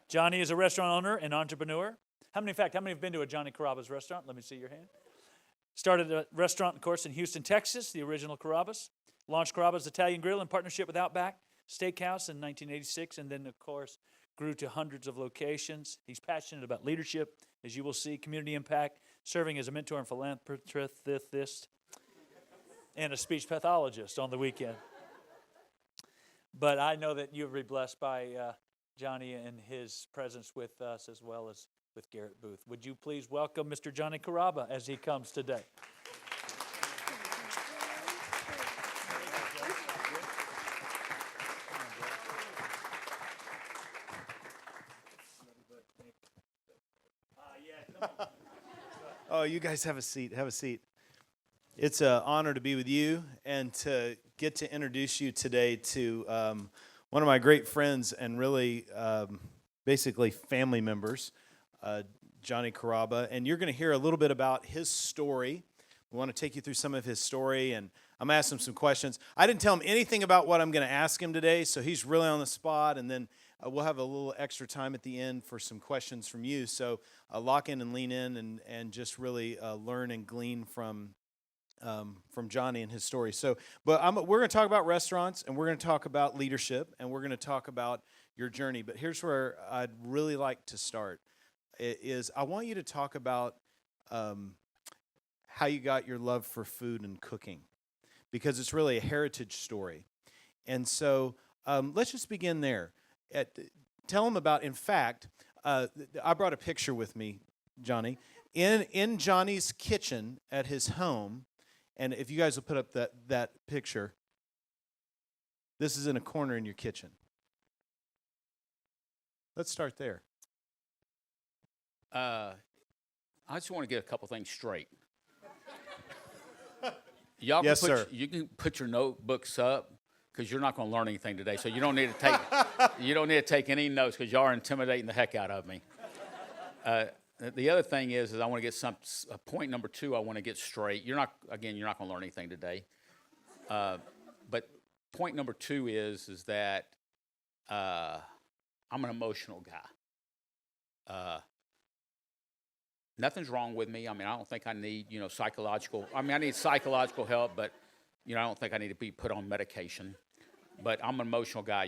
Johnny is a restaurant owner and entrepreneur. How many have been to a Johnny Carrabba's restaurant? Let me see your hand. Started a restaurant, of course, in Houston, Texas, the original Carrabba's. Launched Carrabba's Italian Grill in partnership with Outback Steakhouse in 1986, and then, of course, grew to hundreds of locations. He's passionate about leadership, as you will see, community impact, serving as a mentor and philanthropist, and a speech pathologist on the weekend. But I know that you'll be blessed by Johnny and his presence with us, as well as with Garrett Booth. Would you please welcome Mr. Johnny Carrabba as he comes today? Oh, you guys have a seat. Have a seat. It's an honor to be with you and to get to introduce you today to one of my great friends and really basically family members, Johnny Carrabba. And you're going to hear a little bit about his story. We want to take you through some of his story, and I'm going to ask him some questions. I didn't tell him anything about what I'm going to ask him today, so he's really on the spot, and then we'll have a little extra time at the end for some questions from you. So lock in and lean in and just really learn and glean from Johnny and his story. So, we're going to talk about restaurants, and we're going to talk about leadership, and we're going to talk about your journey. But here's where I'd really like to start. Is I want you to talk about how you got your love for food and cooking, because it's really a heritage story. And so let's just begin there. Tell them about, in fact, I brought a picture with me, Johnny, in Johnny's kitchen at his home. And if you guys will put up that picture, this is in a corner in your kitchen. Let's start there. I just want to get a couple things straight. Y'all yes, sir. You can put your notebooks up, because you're not going to learn anything today. So you don't need to take any notes, because y'all are intimidating the heck out of me. The other thing is I want to get point number 2. I want to get straight. You're not going to learn anything today. But point number 2 is that I'm an emotional guy. Nothing's wrong with me. I mean, I don't think I need, psychological. I mean, I need psychological help, but, I don't think I need to be put on medication. But I'm an emotional guy.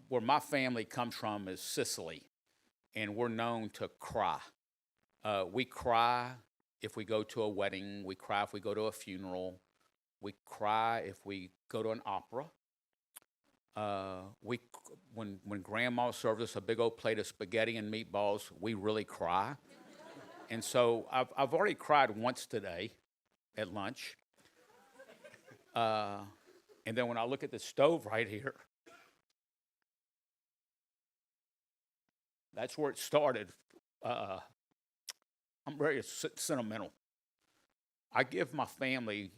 Where my family comes from is Sicily, and we're known to cry. We cry if we go to a wedding. We cry if we go to a funeral. We cry if we go to an opera. When Grandma serves us a big old plate of spaghetti and meatballs, we really cry. And so I've already cried once today at lunch. And then when I look at the stove right here, that's where it started. I'm very sentimental. I give my family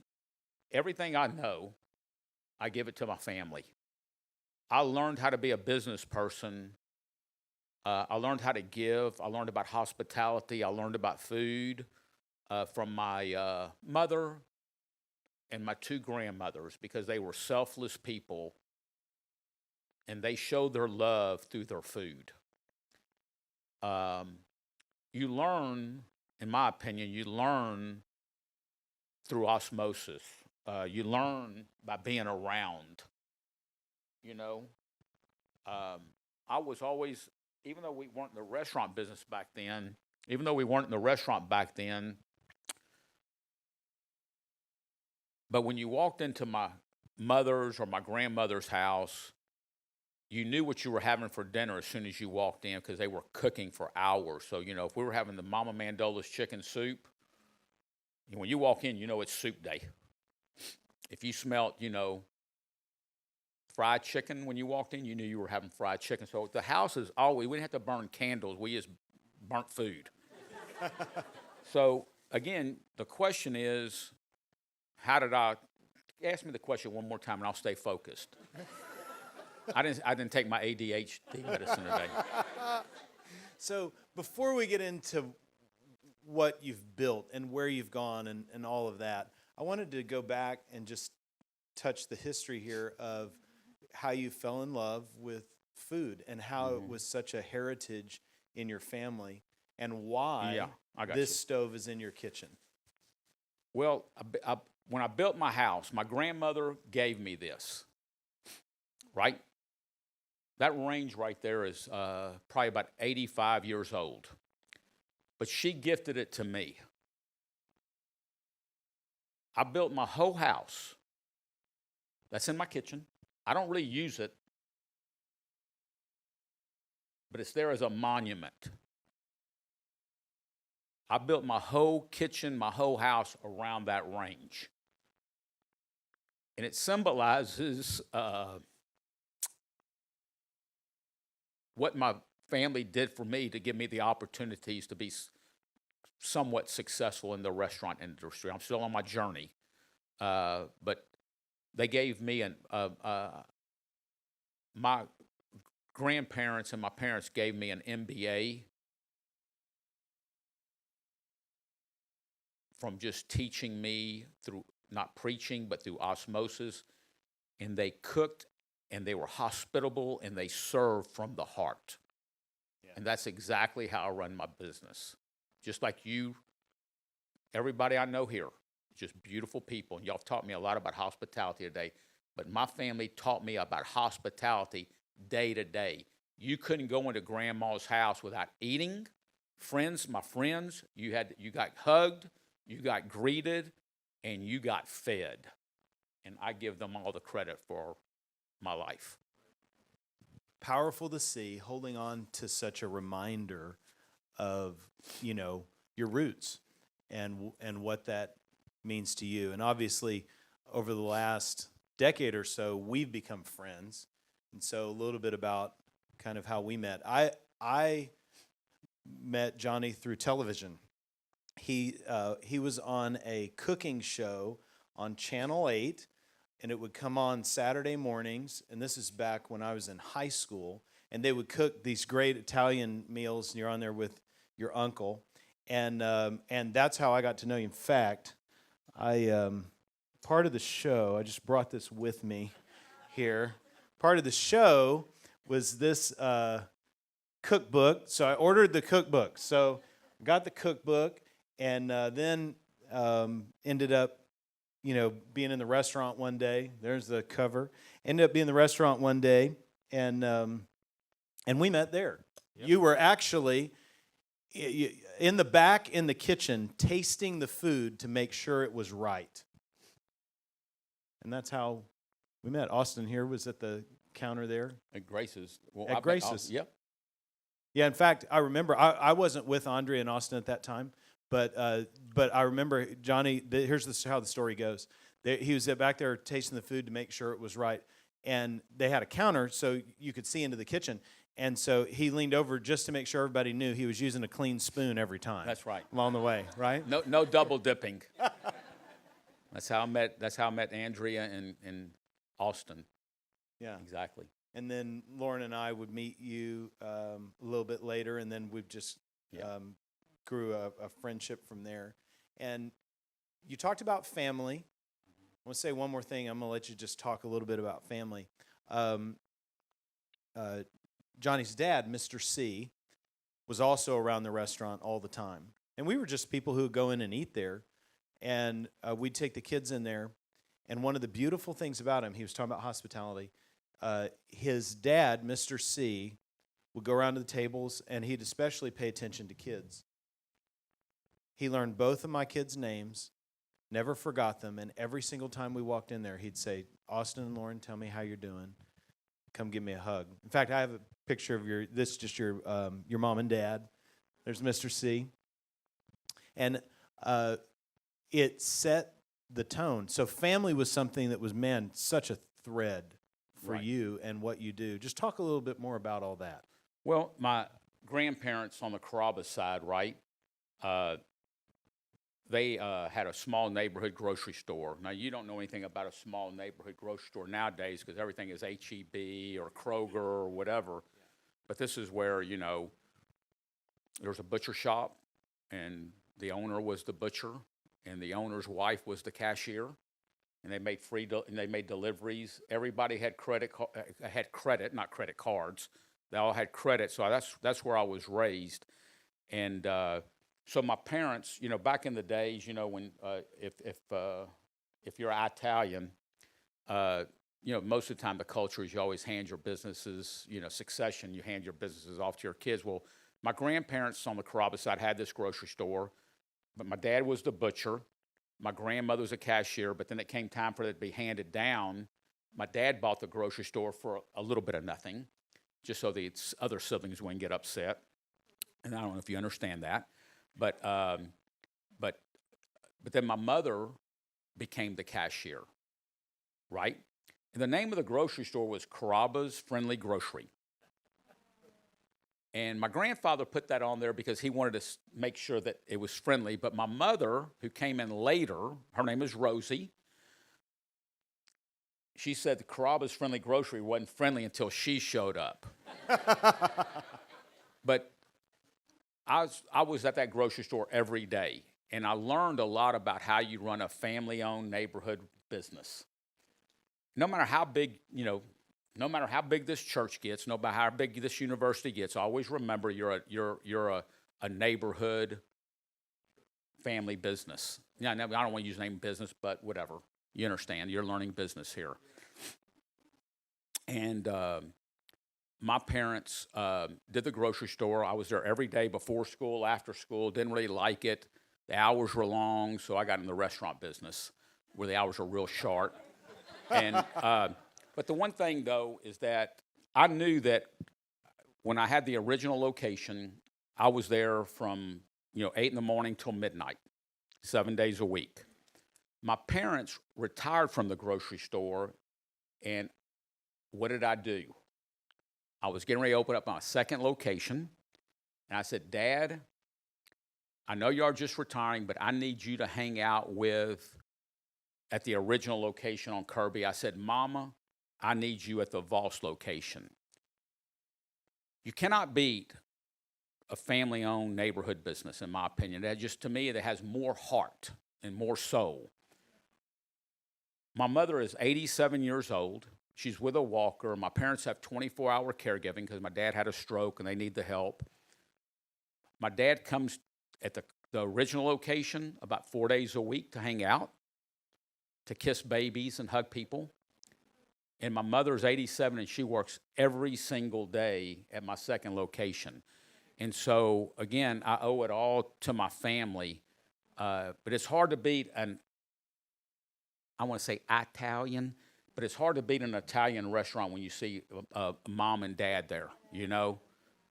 everything I know. I give it to my family. I learned how to be a business person. I learned how to give. I learned about hospitality. I learned about food from my mother and my 2 grandmothers, because they were selfless people, and they showed their love through their food. You learn, in my opinion, through osmosis. You learn by being around, I was always, even though we weren't in the restaurant business back then, but when you walked into my mother's or my grandmother's house, you knew what you were having for dinner as soon as you walked in, because they were cooking for hours. So, if we were having the Mama Mandola's chicken soup, when you walk in, it's soup day. If you smelt, fried chicken when you walked in, you knew you were having fried chicken. So the house is always, we didn't have to burn candles. We just burnt food. So, again, the question is, ask me the question one more time and I'll stay focused. I didn't take my ADHD medicine today. So before we get into what you've built and where you've gone and all of that, I wanted to go back and just touch the history here of how you fell in love with food and how it was such a heritage in your family, and why Yeah, I got this you. stove is in your kitchen. Well, when I built my house, my grandmother gave me this, right? That range right there is probably about 85 years old. But she gifted it to me. I built my whole house. That's in my kitchen. I don't really use it, but it's there as a monument. I built my whole kitchen, my whole house around that range. And it symbolizes what my family did for me to give me the opportunities to be somewhat successful in the restaurant industry. I'm still on my journey, but they gave me my grandparents and my parents gave me an MBA from just teaching me through not preaching, but through osmosis. And they cooked, and they were hospitable, and they served from the heart. Yeah. And that's exactly how I run my business. Just like you, everybody I know here, just beautiful people. And y'all have taught me a lot about hospitality today. But my family taught me about hospitality day to day. You couldn't go into grandma's house without eating. My friends, you got hugged, you got greeted, and you got fed. And I give them all the credit for my life. Powerful to see, holding on to such a reminder of, your roots and what that means to you. And obviously, over the last decade or so, we've become friends. And so a little bit about kind of how we met. I met Johnny through television. He was on a cooking show on Channel 8, and it would come on Saturday mornings, and this is back when I was in high school, and they would cook these great Italian meals, and you're on there with your uncle, and that's how I got to know you. In fact, part of the show, I just brought this with me here, part of the show was this cookbook, so I ordered the cookbook, so I got the cookbook, and then ended up being in the restaurant one day. There's the cover. Ended up being in the restaurant one day, and we met there. Yep. You were actually in the back in the kitchen tasting the food to make sure it was right. And that's how we met. Austin here was at the counter there. At Grace's. Well, at Grace's. Yep. Yeah, in fact, I remember, I wasn't with Andre and Austin at that time, but I remember Johnny, here's how the story goes. He was back there tasting the food to make sure it was right, and they had a counter so you could see into the kitchen, and so he leaned over just to make sure everybody knew he was using a clean spoon every time. That's right. Along the way, right? No double dipping. That's how I met Andrea and Austin. Yeah. Exactly. And then Lauren and I would meet you a little bit later, and then we just grew a friendship from there. And you talked about family. I want to say one more thing. I'm going to let you just talk a little bit about family. Johnny's dad, Mr. C, was also around the restaurant all the time. And we were just people who would go in and eat there. And we'd take the kids in there. And one of the beautiful things about him, he was talking about hospitality, his dad, Mr. C, would go around to the tables, and he'd especially pay attention to kids. He learned both of my kids' names, never forgot them, and every single time we walked in there, he'd say, "Austin and Lauren, tell me how you're doing. Come give me a hug." In fact, I have a picture of your mom and dad. There's Mr. C. And it set the tone. So family was something that was, such a thread for you and what you do. Just talk a little bit more about all that. Well, my grandparents on the Carrabba side, right, they had a small neighborhood grocery store. Now, you don't know anything about a small neighborhood grocery store nowadays because everything is H-E-B or Kroger or whatever. Yeah. But this is where, there's a butcher shop, and the owner was the butcher, and the owner's wife was the cashier. and they made and they made deliveries. Everybody had credit, not credit cards. They all had credit, so that's where I was raised. And so my parents, back in the days, when if you're Italian, most of the time the culture is you always hand your businesses, succession, you hand your businesses off to your kids. Well, my grandparents on the Carrabba side had this grocery store, but my dad was the butcher. My grandmother was a cashier, but then it came time for it to be handed down. My dad bought the grocery store for a little bit of nothing, just so the other siblings wouldn't get upset. And I don't know if you understand that, but then my mother became the cashier, right? And the name of the grocery store was Carrabba's Friendly Grocery. And my grandfather put that on there because he wanted to make sure that it was friendly. But my mother, who came in later, her name is Rosie, she said the Carrabba's Friendly Grocery wasn't friendly until she showed up. But I was at that grocery store every day, and I learned a lot about how you run a family-owned neighborhood business. No matter how big, no matter how big this church gets, no matter how big this university gets, always remember you're a neighborhood family business. Yeah, I don't want to use the name business, but whatever. You understand. You're learning business here. And my parents did the grocery store. I was there every day before school, after school. Didn't really like it. The hours were long, so I got in the restaurant business where the hours are real short. And but the one thing, though, is that I knew that when I had the original location, I was there from 8 in the morning till midnight, 7 days a week. My parents retired from the grocery store, and what did I do? I was getting ready to open up my second location, and I said, Dad, I know you are just retiring, but I need you to hang out at the original location on Kirby. I said, Mama, I need you at the Voss location. You cannot beat a family-owned neighborhood business, in my opinion. To me, it has more heart and more soul. My mother is 87 years old. She's with a walker. My parents have 24-hour caregiving because my dad had a stroke and they need the help. My dad comes at the original location about 4 days a week to hang out, to kiss babies and hug people. And my mother's 87, and she works every single day at my second location. And so, again, I owe it all to my family. But it's hard to beat I want to say Italian, but it's hard to beat an Italian restaurant when you see mom and dad there,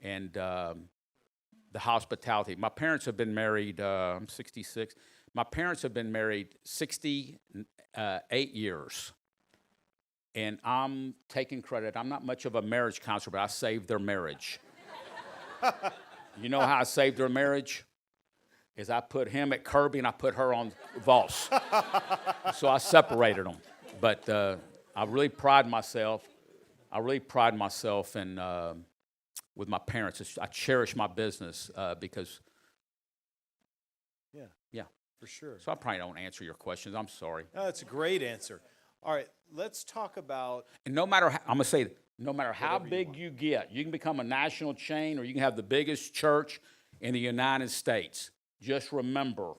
and the hospitality. My parents have been married, I'm 66. My parents have been married 68 years. And I'm taking credit. I'm not much of a marriage counselor, but I saved their marriage. You know how I saved their marriage? Is I put him at Kirby and I put her on Voss. So I separated them. But I really pride myself in with my parents. I cherish my business because. Yeah. For sure. So I probably don't answer your questions. I'm sorry. No, that's a great answer. All right, let's talk about. And no matter how, I'm going to say, no matter how big you get, you can become a national chain or you can have the biggest church in the United States. Just remember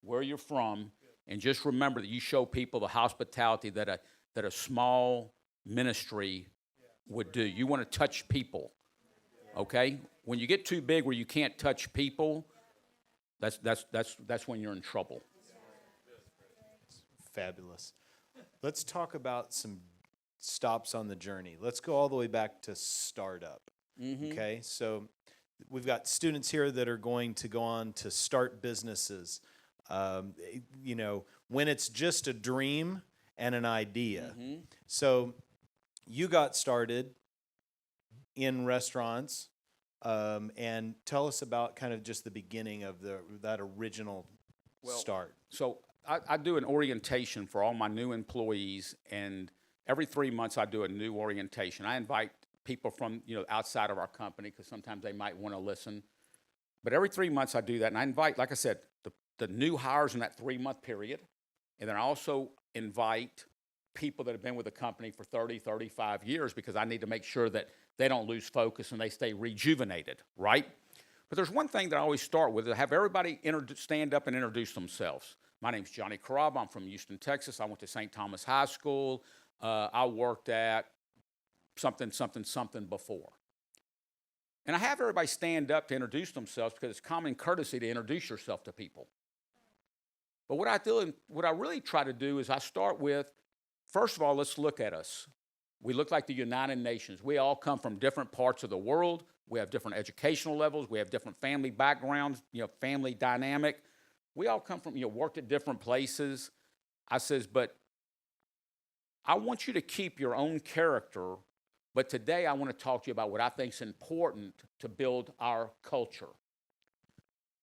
where you're from, and just remember that you show people the hospitality that a small ministry would do. You want to touch people, okay? When you get too big where you can't touch people, that's when you're in trouble. Fabulous. Let's talk about some stops on the journey. Let's go all the way back to startup. Okay, so we've got students here that are going to go on to start businesses. When it's just a dream and an idea. So you got started in restaurants, and tell us about kind of just the beginning of that original start. So I do an orientation for all my new employees, and every 3 months I do a new orientation. I invite people from outside of our company because sometimes they might want to listen. But every 3 months I do that, and I invite, like I said, the new hires in that 3-month period. And then I also invite people that have been with the company for 30, 35 years because I need to make sure that they don't lose focus and they stay rejuvenated, right? But there's one thing that I always start with, is have everybody stand up and introduce themselves. My name's Johnny Carrabba. I'm from Houston, Texas. I went to St. Thomas High School. I worked at something before. And I have everybody stand up to introduce themselves because it's common courtesy to introduce yourself to people. But what I really try to do is I start with, first of all, let's look at us. We look like the United Nations. We all come from different parts of the world. We have different educational levels. We have different family backgrounds, family dynamic. We all come from, worked at different places. I says, but I want you to keep your own character, but today I want to talk to you about what I think is important to build our culture,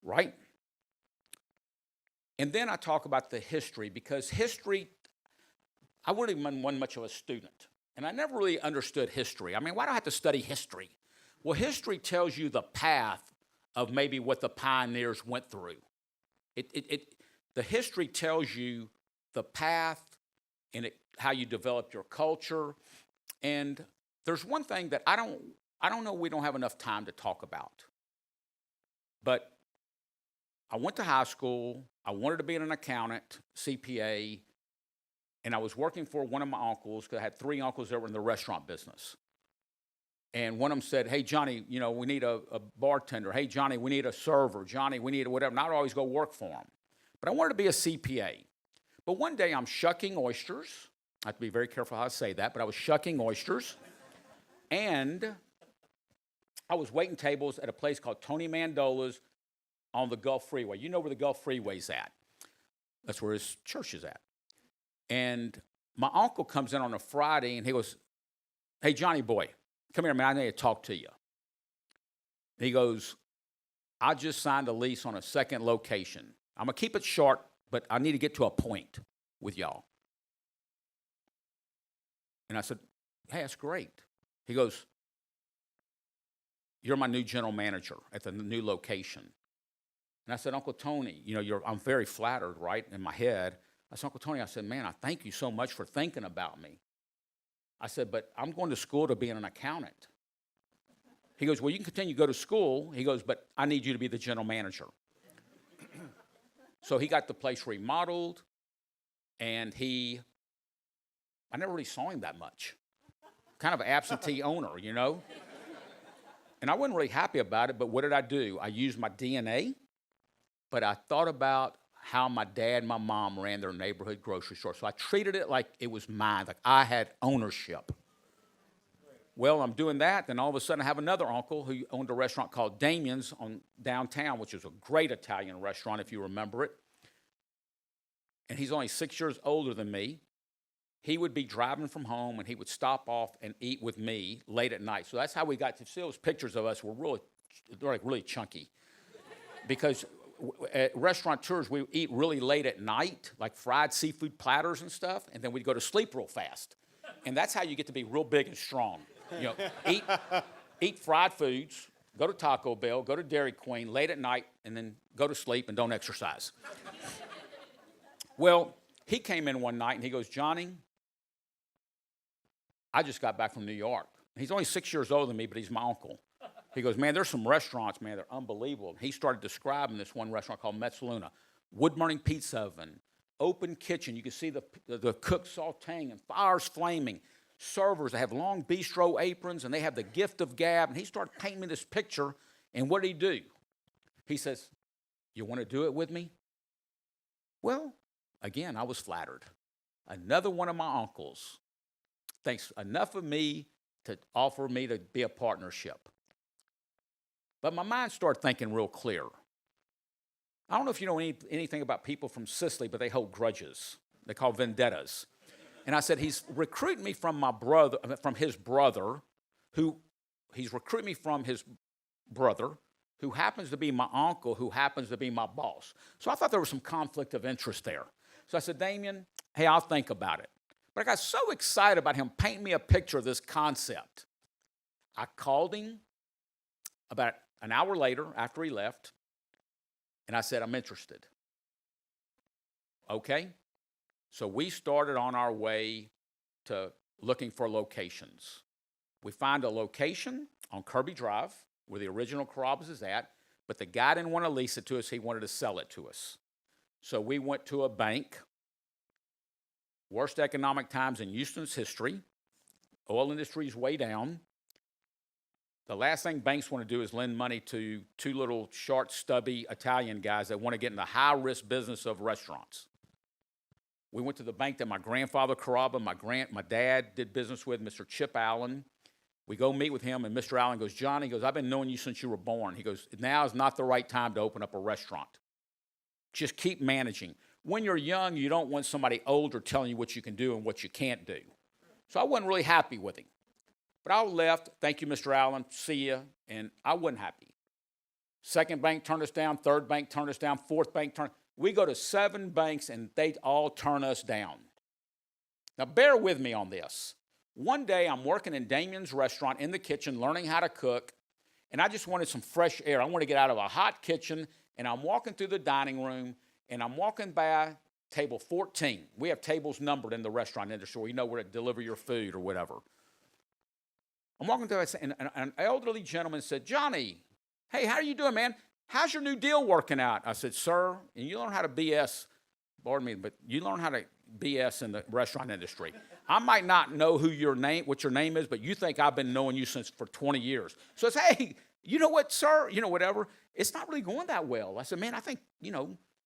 right? And then I talk about the history, because history, I wasn't even much of a student, and I never really understood history. I mean, why do I have to study history? Well, history tells you the path of maybe what the pioneers went through. The history tells you the path and how you developed your culture. And there's one thing that I don't know we don't have enough time to talk about. But I went to high school. I wanted to be an accountant, CPA, and I was working for one of my uncles, because I had 3 uncles that were in the restaurant business. And one of them said, hey, Johnny, we need a bartender. Hey, Johnny, we need a server. Johnny, we need whatever. And I'd always go work for him. But I wanted to be a CPA. But one day I'm shucking oysters. I have to be very careful how I say that, but I was shucking oysters. And I was waiting tables at a place called Tony Mandola's on the Gulf Freeway. You know where the Gulf Freeway's at. That's where his church is at. And my uncle comes in on a Friday, and he goes, hey, Johnny boy, come here, man, I need to talk to you. And he goes, I just signed a lease on a second location. I'm going to keep it short, but I need to get to a point with y'all. And I said, hey, that's great. He goes, you're my new general manager at the new location. And I said, Uncle Tony, I'm very flattered, right, in my head. I said, Uncle Tony, I said, man, I thank you so much for thinking about me. I said, but I'm going to school to be an accountant. He goes, well, you can continue to go to school. He goes, but I need you to be the general manager. So he got the place remodeled, and I never really saw him that much. Kind of an absentee owner, And I wasn't really happy about it, but what did I do? I used my DNA, but I thought about how my dad and my mom ran their neighborhood grocery store. So I treated it like it was mine, like I had ownership. Well, I'm doing that, then all of a sudden I have another uncle who owned a restaurant called Damien's on downtown, which is a great Italian restaurant, if you remember it. And he's only 6 years older than me. He would be driving from home, and he would stop off and eat with me late at night. So that's how we got to see those pictures of us. They're like really chunky. Because at restaurateurs, we eat really late at night, like fried seafood platters and stuff, and then we'd go to sleep real fast. And that's how you get to be real big and strong. Eat fried foods, go to Taco Bell, go to Dairy Queen late at night, and then go to sleep and don't exercise. Well, he came in one night, and he goes, Johnny, I just got back from New York. He's only 6 years older than me, but he's my uncle. He goes, man, there's some restaurants, man, they're unbelievable. And he started describing this one restaurant called Mezzaluna. Wood-burning pizza oven, open kitchen. You can see the cook sauteing and fires flaming. Servers, they have long bistro aprons, and they have the gift of gab. And he started painting me this picture, and what did he do? He says, you want to do it with me? Well, again, I was flattered. Another one of my uncles thinks enough of me to offer me to be a partnership. But my mind started thinking real clear. I don't know if you know anything about people from Sicily, but they hold grudges. They call vendettas. And I said, he's recruiting me from his brother, who happens to be my uncle, who happens to be my boss. So I thought there was some conflict of interest there. So I said, Damien, hey, I'll think about it. But I got so excited about him painting me a picture of this concept. I called him about an hour later after he left, and I said, I'm interested. Okay? So we started on our way to looking for locations. We find a location on Kirby Drive where the original Carrabba's is at, but the guy didn't want to lease it to us. He wanted to sell it to us. So we went to a bank. Worst economic times in Houston's history. Oil industry is way down. The last thing banks want to do is lend money to two little short, stubby Italian guys that want to get in the high-risk business of restaurants. We went to the bank that my grandfather Carrabba, my dad did business with, Mr. Chip Allen. We go meet with him, and Mr. Allen goes, Johnny, he goes, I've been knowing you since you were born. He goes, now is not the right time to open up a restaurant. Just keep managing. When you're young, you don't want somebody older telling you what you can do and what you can't do. So I wasn't really happy with him. But I left, thank you, Mr. Allen, see ya, and I wasn't happy. Second bank turned us down, third bank turned us down, fourth bank turned. We go to 7 banks, and they all turn us down. Now, bear with me on this. One day, I'm working in Damien's restaurant in the kitchen, learning how to cook, and I just wanted some fresh air. I wanted to get out of a hot kitchen, and I'm walking through the dining room, and I'm walking by table 14. We have tables numbered in the restaurant industry where you know where to deliver your food or whatever. I'm walking through, and an elderly gentleman said, Johnny, hey, how are you doing, man? How's your new deal working out? I said, sir, and you learn how to BS, pardon me, but you learn how to BS in the restaurant industry. I might not know what your name is, but you think I've been knowing you for 20 years. So I said, hey, you know what, sir? You know, whatever. It's not really going that well. I said, man, I think,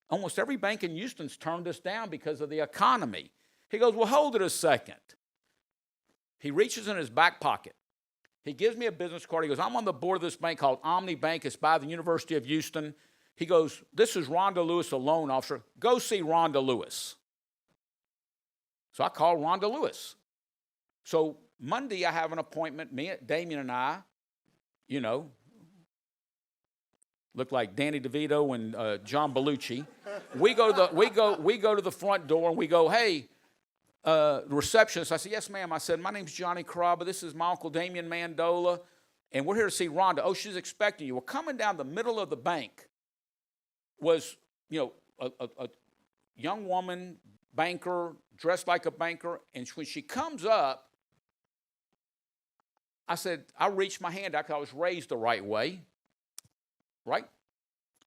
almost every bank in Houston's turned us down because of the economy. He goes, well, hold it a second. He reaches in his back pocket. He gives me a business card. He goes, I'm on the board of this bank called Omni Bank. It's by the University of Houston. He goes, this is Rhonda Lewis, a loan officer. Go see Rhonda Lewis. So I call Rhonda Lewis. So Monday I have an appointment. Damien and I, look like Danny DeVito and John Belushi. We go to the front door and we go, hey, the receptionist. I said, yes, ma'am. I said, my name's Johnny Carrabba. This is my Uncle Damien Mandola, and we're here to see Rhonda. Oh, she's expecting you. Well, coming down the middle of the bank was, a young woman, banker, dressed like a banker, and when she comes up, I said, I reached my hand out because I was raised the right way, right?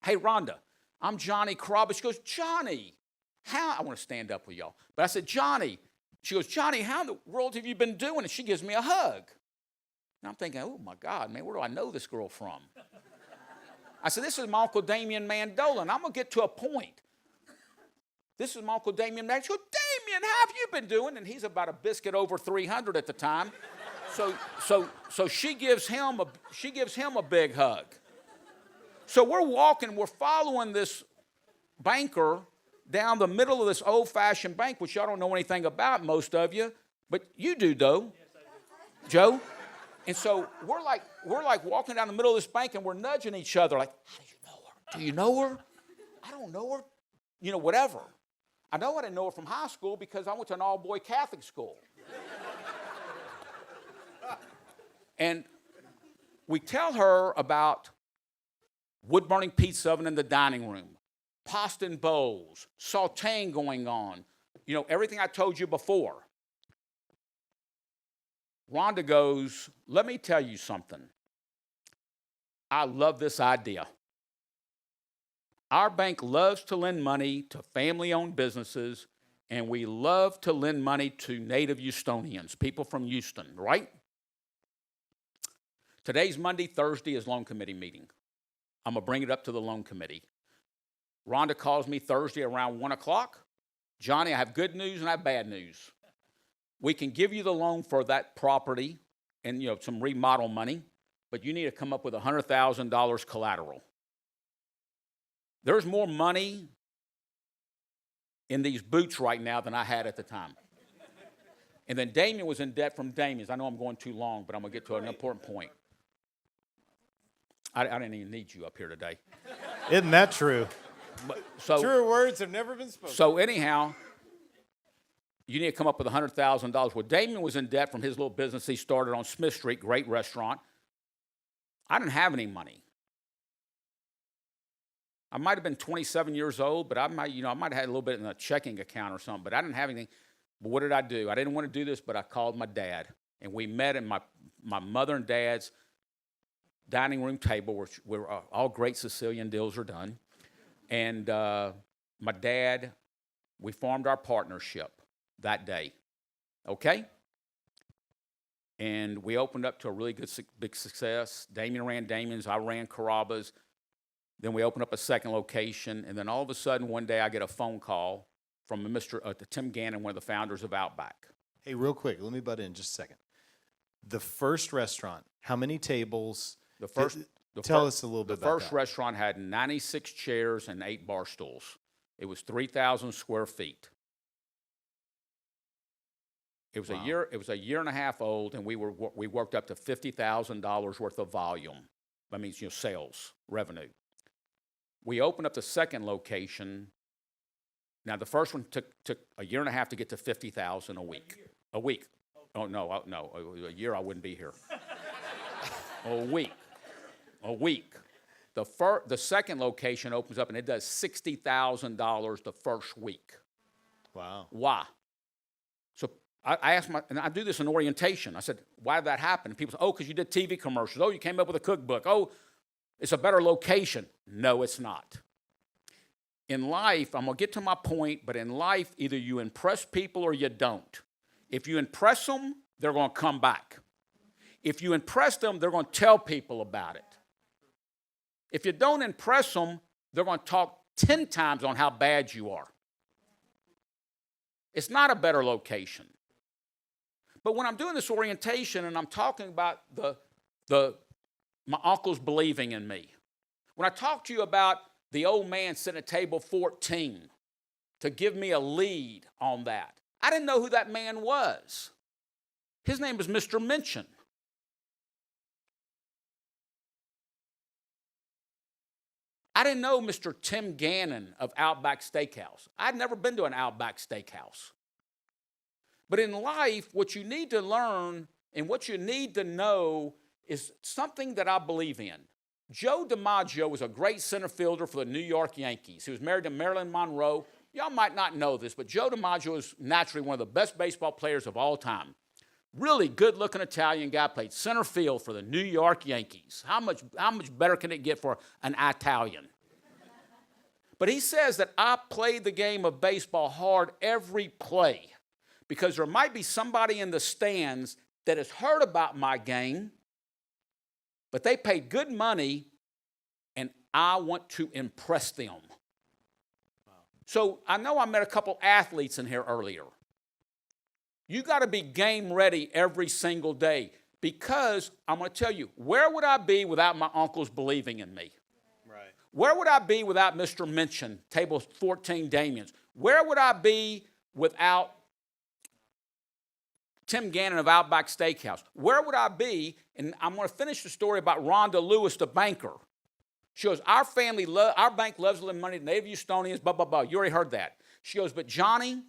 Hey, Rhonda, I'm Johnny Carrabba. She goes, Johnny, I want to stand up with y'all. But I said, Johnny. She goes, Johnny, how in the world have you been doing? And she gives me a hug. And I'm thinking, oh, my God, man, where do I know this girl from? I said, this is my Uncle Damien Mandola, and I'm going to get to a point. This is my Uncle Damien Mandola. She goes, Damien, how have you been doing? And he's about a biscuit over 300 at the time. So she gives him a big hug. So we're following this banker down the middle of this old-fashioned bank, which y'all don't know anything about, most of you, but you do, though, Joe. And so we're like walking down the middle of this bank, and we're nudging each other, like, how do you know her? Do you know her? I don't know her. Whatever. I know I didn't know her from high school because I went to an all-boy Catholic school. And we tell her about wood-burning pizza oven in the dining room, pasta in bowls, sauteing going on, everything I told you before. Rhonda goes, let me tell you something. I love this idea. Our bank loves to lend money to family-owned businesses, and we love to lend money to native Houstonians, people from Houston, right? Today's Monday. Thursday is loan committee meeting. I'm going to bring it up to the loan committee. Rhonda calls me Thursday around 1 o'clock. Johnny, I have good news and I have bad news. We can give you the loan for that property and some remodel money, but you need to come up with $100,000 collateral. There's more money in these boots right now than I had at the time. And then Damien was in debt from Damien's. I know I'm going too long, but I'm going to get to an important point. I didn't even need you up here today. Isn't that true? Truer words have never been spoken. So anyhow, you need to come up with $100,000. Well, Damien was in debt from his little business he started on Smith Street, great restaurant. I didn't have any money. I might have been 27 years old, but I might have had a little bit in a checking account or something, but I didn't have anything. But what did I do? I didn't want to do this, but I called my dad, and we met in my mother and dad's dining room table where all great Sicilian deals are done. And my dad, we formed our partnership that day, okay? And we opened up to a really good, big success. Damien ran Damien's, I ran Carrabba's. Then we opened up a second location, and then all of a sudden one day I get a phone call from Tim Gannon, one of the founders of Outback. Hey, real quick, let me butt in just a second. The first restaurant, how many tables? Tell us a little bit about that. The first restaurant had 96 chairs and 8 bar stools. It was 3,000 square feet. It was a year and a half old, and we worked up to $50,000 worth of volume. That means sales revenue. We opened up the second location. Now the first one took a year and a half to get to $50,000 a week. A week. Oh no, a year I wouldn't be here. A week. The second location opens up and it does $60,000 the first week. Wow. Why? So I asked and I do this in orientation. I said, why did that happen? And people say, oh, because you did TV commercials. Oh, you came up with a cookbook. Oh, it's a better location. No, it's not. In life, I'm going to get to my point, but in life, either you impress people or you don't. If you impress them, they're going to come back. If you impress them, they're going to tell people about it. If you don't impress them, they're going to talk 10 times on how bad you are. It's not a better location. But when I'm doing this orientation and I'm talking about my uncles believing in me, when I talk to you about the old man sitting at table 14 to give me a lead on that, I didn't know who that man was. His name was Mr. Minchin. I didn't know Mr. Tim Gannon of Outback Steakhouse. I'd never been to an Outback Steakhouse. But in life, what you need to learn and what you need to know is something that I believe in. Joe DiMaggio was a great center fielder for the New York Yankees. He was married to Marilyn Monroe. Y'all might not know this, but Joe DiMaggio is naturally one of the best baseball players of all time. Really good-looking Italian guy, played center field for the New York Yankees. How much better can it get for an Italian? But he says that I play the game of baseball hard every play because there might be somebody in the stands that has heard about my game, but they paid good money, and I want to impress them. Wow. So I know I met a couple athletes in here earlier. You got to be game ready every single day because I'm going to tell you, where would I be without my uncles believing in me? Right. Where would I be without Mr. Minchin, table 14 Damien's? Where would I be without Tim Gannon of Outback Steakhouse? Where would I be? And I'm going to finish the story about Rhonda Lewis, the banker. She goes, our bank loves lending money to Native Houstonians, blah, blah, blah. You already heard that. She goes, but Johnny,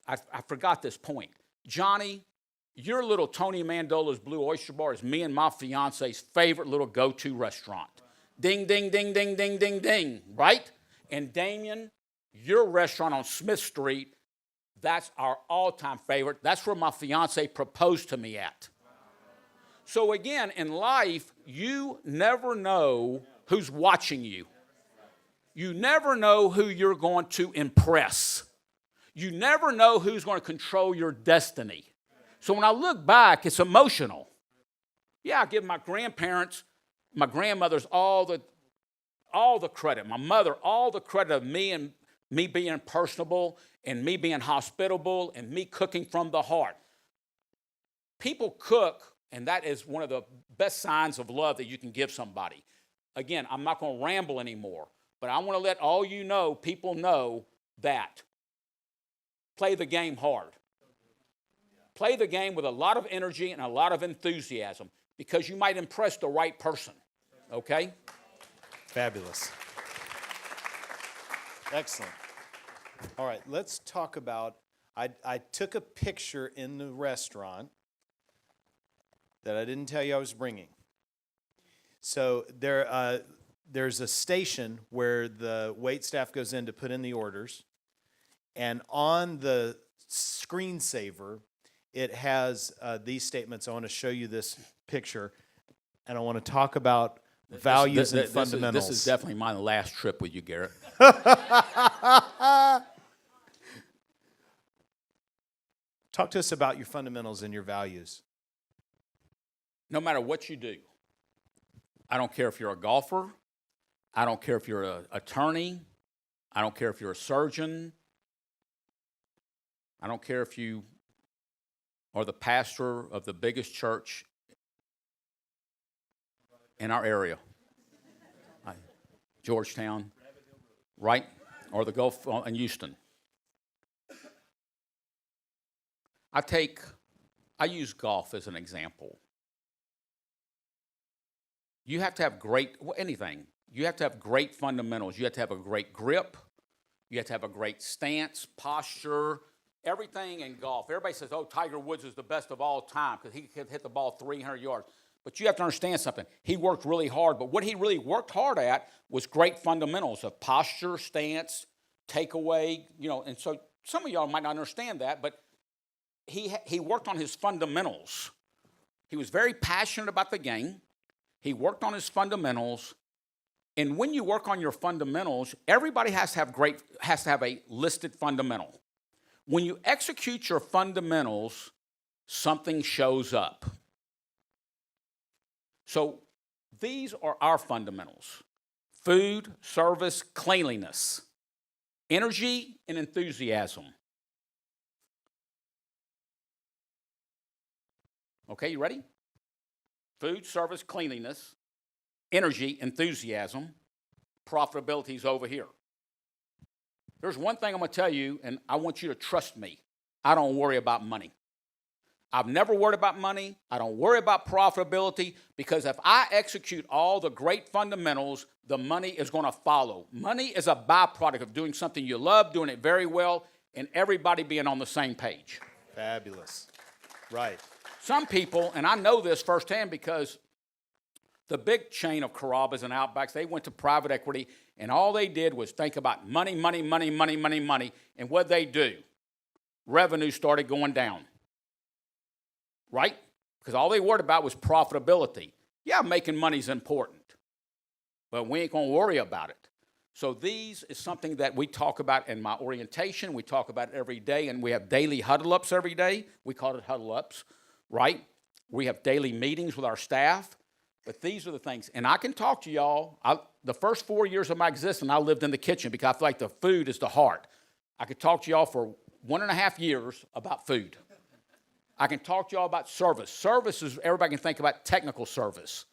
I forgot this point. Johnny, your little Tony Mandola's Blue Oyster Bar is me and my fiance's favorite little go-to restaurant. Ding, ding, ding, ding, ding, ding, ding, right? And Damien, your restaurant on Smith Street, that's our all-time favorite. That's where my fiance proposed to me at. So again, in life, you never know who's watching you. You never know who you're going to impress. You never know who's going to control your destiny. So when I look back, it's emotional. Yeah, I give my grandparents, my grandmothers all the credit. My mother, all the credit of me and me being personable and me being hospitable and me cooking from the heart. People cook, and that is one of the best signs of love that you can give somebody. Again, I'm not going to ramble anymore, but I want to let all you know, people know that. Play the game hard. Play the game with a lot of energy and a lot of enthusiasm because you might impress the right person, okay? Fabulous. Excellent. All right, let's talk about, I took a picture in the restaurant that I didn't tell you I was bringing. So there, there's a station where the wait staff goes in to put in the orders, and on the screensaver, it has these statements. I want to show you this picture, and I want to talk about values and fundamentals. This is definitely my last trip with you, Garrett. Talk to us about your fundamentals and your values. No matter what you do, I don't care if you're a golfer, I don't care if you're an attorney, I don't care if you're a surgeon, I don't care if you are the pastor of the biggest church in our area, Georgetown, right? Or the Gulf in Houston. I use golf as an example. You have to have anything. You have to have great fundamentals. You have to have a great grip. You have to have a great stance, posture, everything in golf. Everybody says, oh, Tiger Woods is the best of all time because he could hit the ball 300 yards. But you have to understand something. He worked really hard, but what he really worked hard at was great fundamentals of posture, stance, takeaway, and so some of y'all might not understand that, but he worked on his fundamentals. He was very passionate about the game. He worked on his fundamentals. And when you work on your fundamentals, everybody has to have a listed fundamental. When you execute your fundamentals, something shows up. So these are our fundamentals: food, service, cleanliness, energy, and enthusiasm. Okay, you ready? Food, service, cleanliness, energy, enthusiasm, profitability is over here. There's one thing I'm going to tell you, and I want you to trust me. I don't worry about money. I've never worried about money. I don't worry about profitability, because if I execute all the great fundamentals, the money is going to follow. Money is a byproduct of doing something you love, doing it very well, and everybody being on the same page. Fabulous. Right. Some people, and I know this firsthand because the big chain of Carrabbas and Outbacks, they went to private equity, and all they did was think about money, money, money, money, money, money, and what they do? Revenue started going down, right? Because all they worried about was profitability. Yeah, making money is important, but we ain't going to worry about it. So these is something that we talk about in my orientation. We talk about it every day, and we have daily huddle-ups every day. We call it huddle-ups, right? We have daily meetings with our staff. But these are the things. And I can talk to y'all. The first 4 years of my existence, I lived in the kitchen because I feel like the food is the heart. I could talk to y'all for 1.5 years about food. I can talk to y'all about service. Service is, everybody can think about technical service.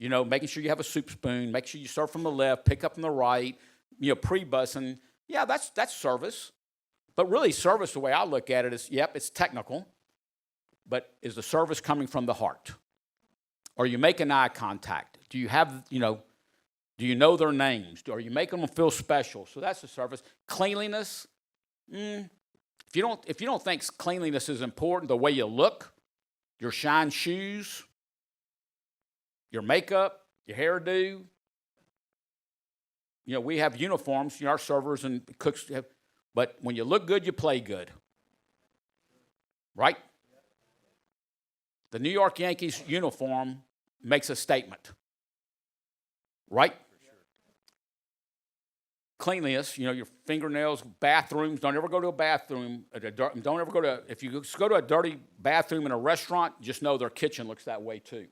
Making sure you have a soup spoon, make sure you serve from the left, pick up from the right, pre-bussing. Yeah, that's service. But really, service, the way I look at it is, yep, it's technical. But is the service coming from the heart? Are you making eye contact? Do you have, do you know their names? Are you making them feel special? So that's the service. Cleanliness. If you don't think cleanliness is important, the way you look, your shine shoes, your makeup, your hairdo. We have uniforms, our servers and cooks have, but when you look good, you play good. Right? The New York Yankees uniform makes a statement. Right? Cleanliness, your fingernails, bathrooms. Don't ever go to a bathroom. Don't ever go to, if you go to a dirty bathroom in a restaurant, just know their kitchen looks that way too.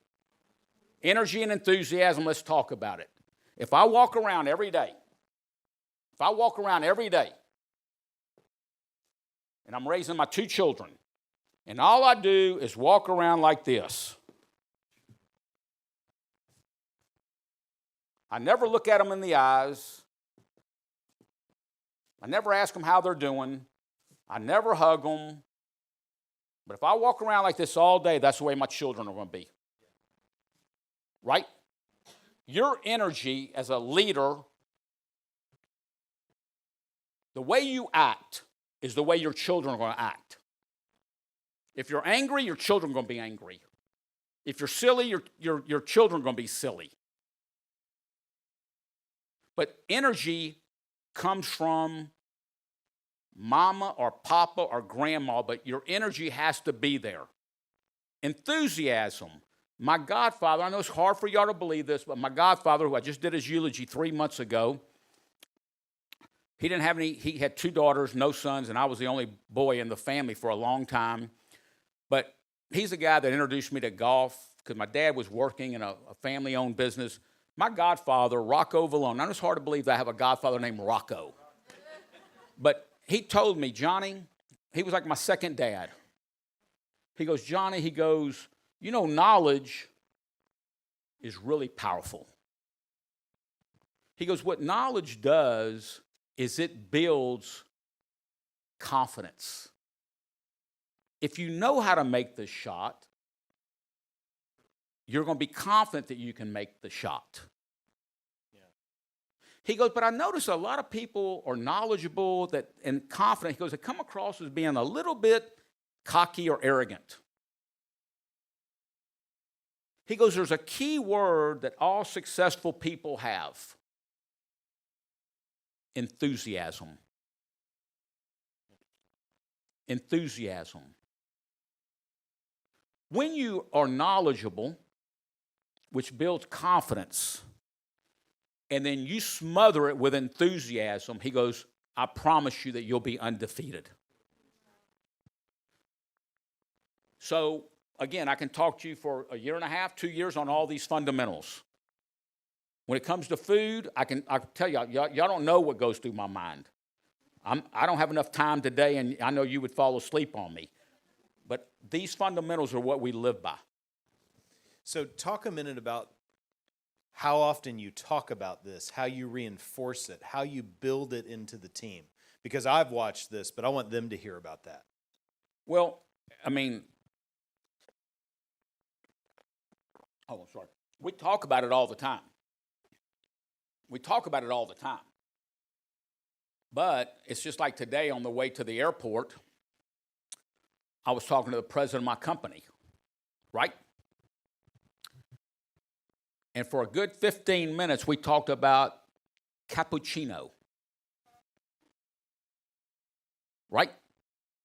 Energy and enthusiasm, let's talk about it. If I walk around every day, and I'm raising my 2 children, and all I do is walk around like this, I never look at them in the eyes. I never ask them how they're doing. I never hug them. But if I walk around like this all day, that's the way my children are going to be. Right? Your energy as a leader, the way you act is the way your children are going to act. If you're angry, your children are going to be angry. If you're silly, your children are going to be silly. But energy comes from mama or papa or grandma, but your energy has to be there. Enthusiasm. My godfather, I know it's hard for y'all to believe this, but my godfather, who I just did his eulogy 3 months ago, he had 2 daughters, no sons, and I was the only boy in the family for a long time. But he's the guy that introduced me to golf because my dad was working in a family-owned business. My godfather, Rocco Vallone, I know it's hard to believe that I have a godfather named Rocco. But he told me, Johnny, he was like my second dad. He goes, Johnny, he goes, you know, knowledge is really powerful. He goes, what knowledge does is it builds confidence. If you know how to make the shot, you're going to be confident that you can make the shot. Yeah. He goes, but I notice a lot of people are knowledgeable and confident. He goes, they come across as being a little bit cocky or arrogant. He goes, there's a key word that all successful people have. Enthusiasm. Enthusiasm. When you are knowledgeable, which builds confidence, and then you smother it with enthusiasm, he goes, I promise you that you'll be undefeated. So, again, I can talk to you for a year and a half, 2 years on all these fundamentals. When it comes to food, I tell y'all don't know what goes through my mind. I don't have enough time today, and I know you would fall asleep on me. But these fundamentals are what we live by. So talk a minute about how often you talk about this, how you reinforce it, how you build it into the team. Because I've watched this, but I want them to hear about that. Well, I mean, I'm sorry. We talk about it all the time. We talk about it all the time. But it's just like today on the way to the airport, I was talking to the president of my company, right? And for a good 15 minutes, we talked about cappuccino, right?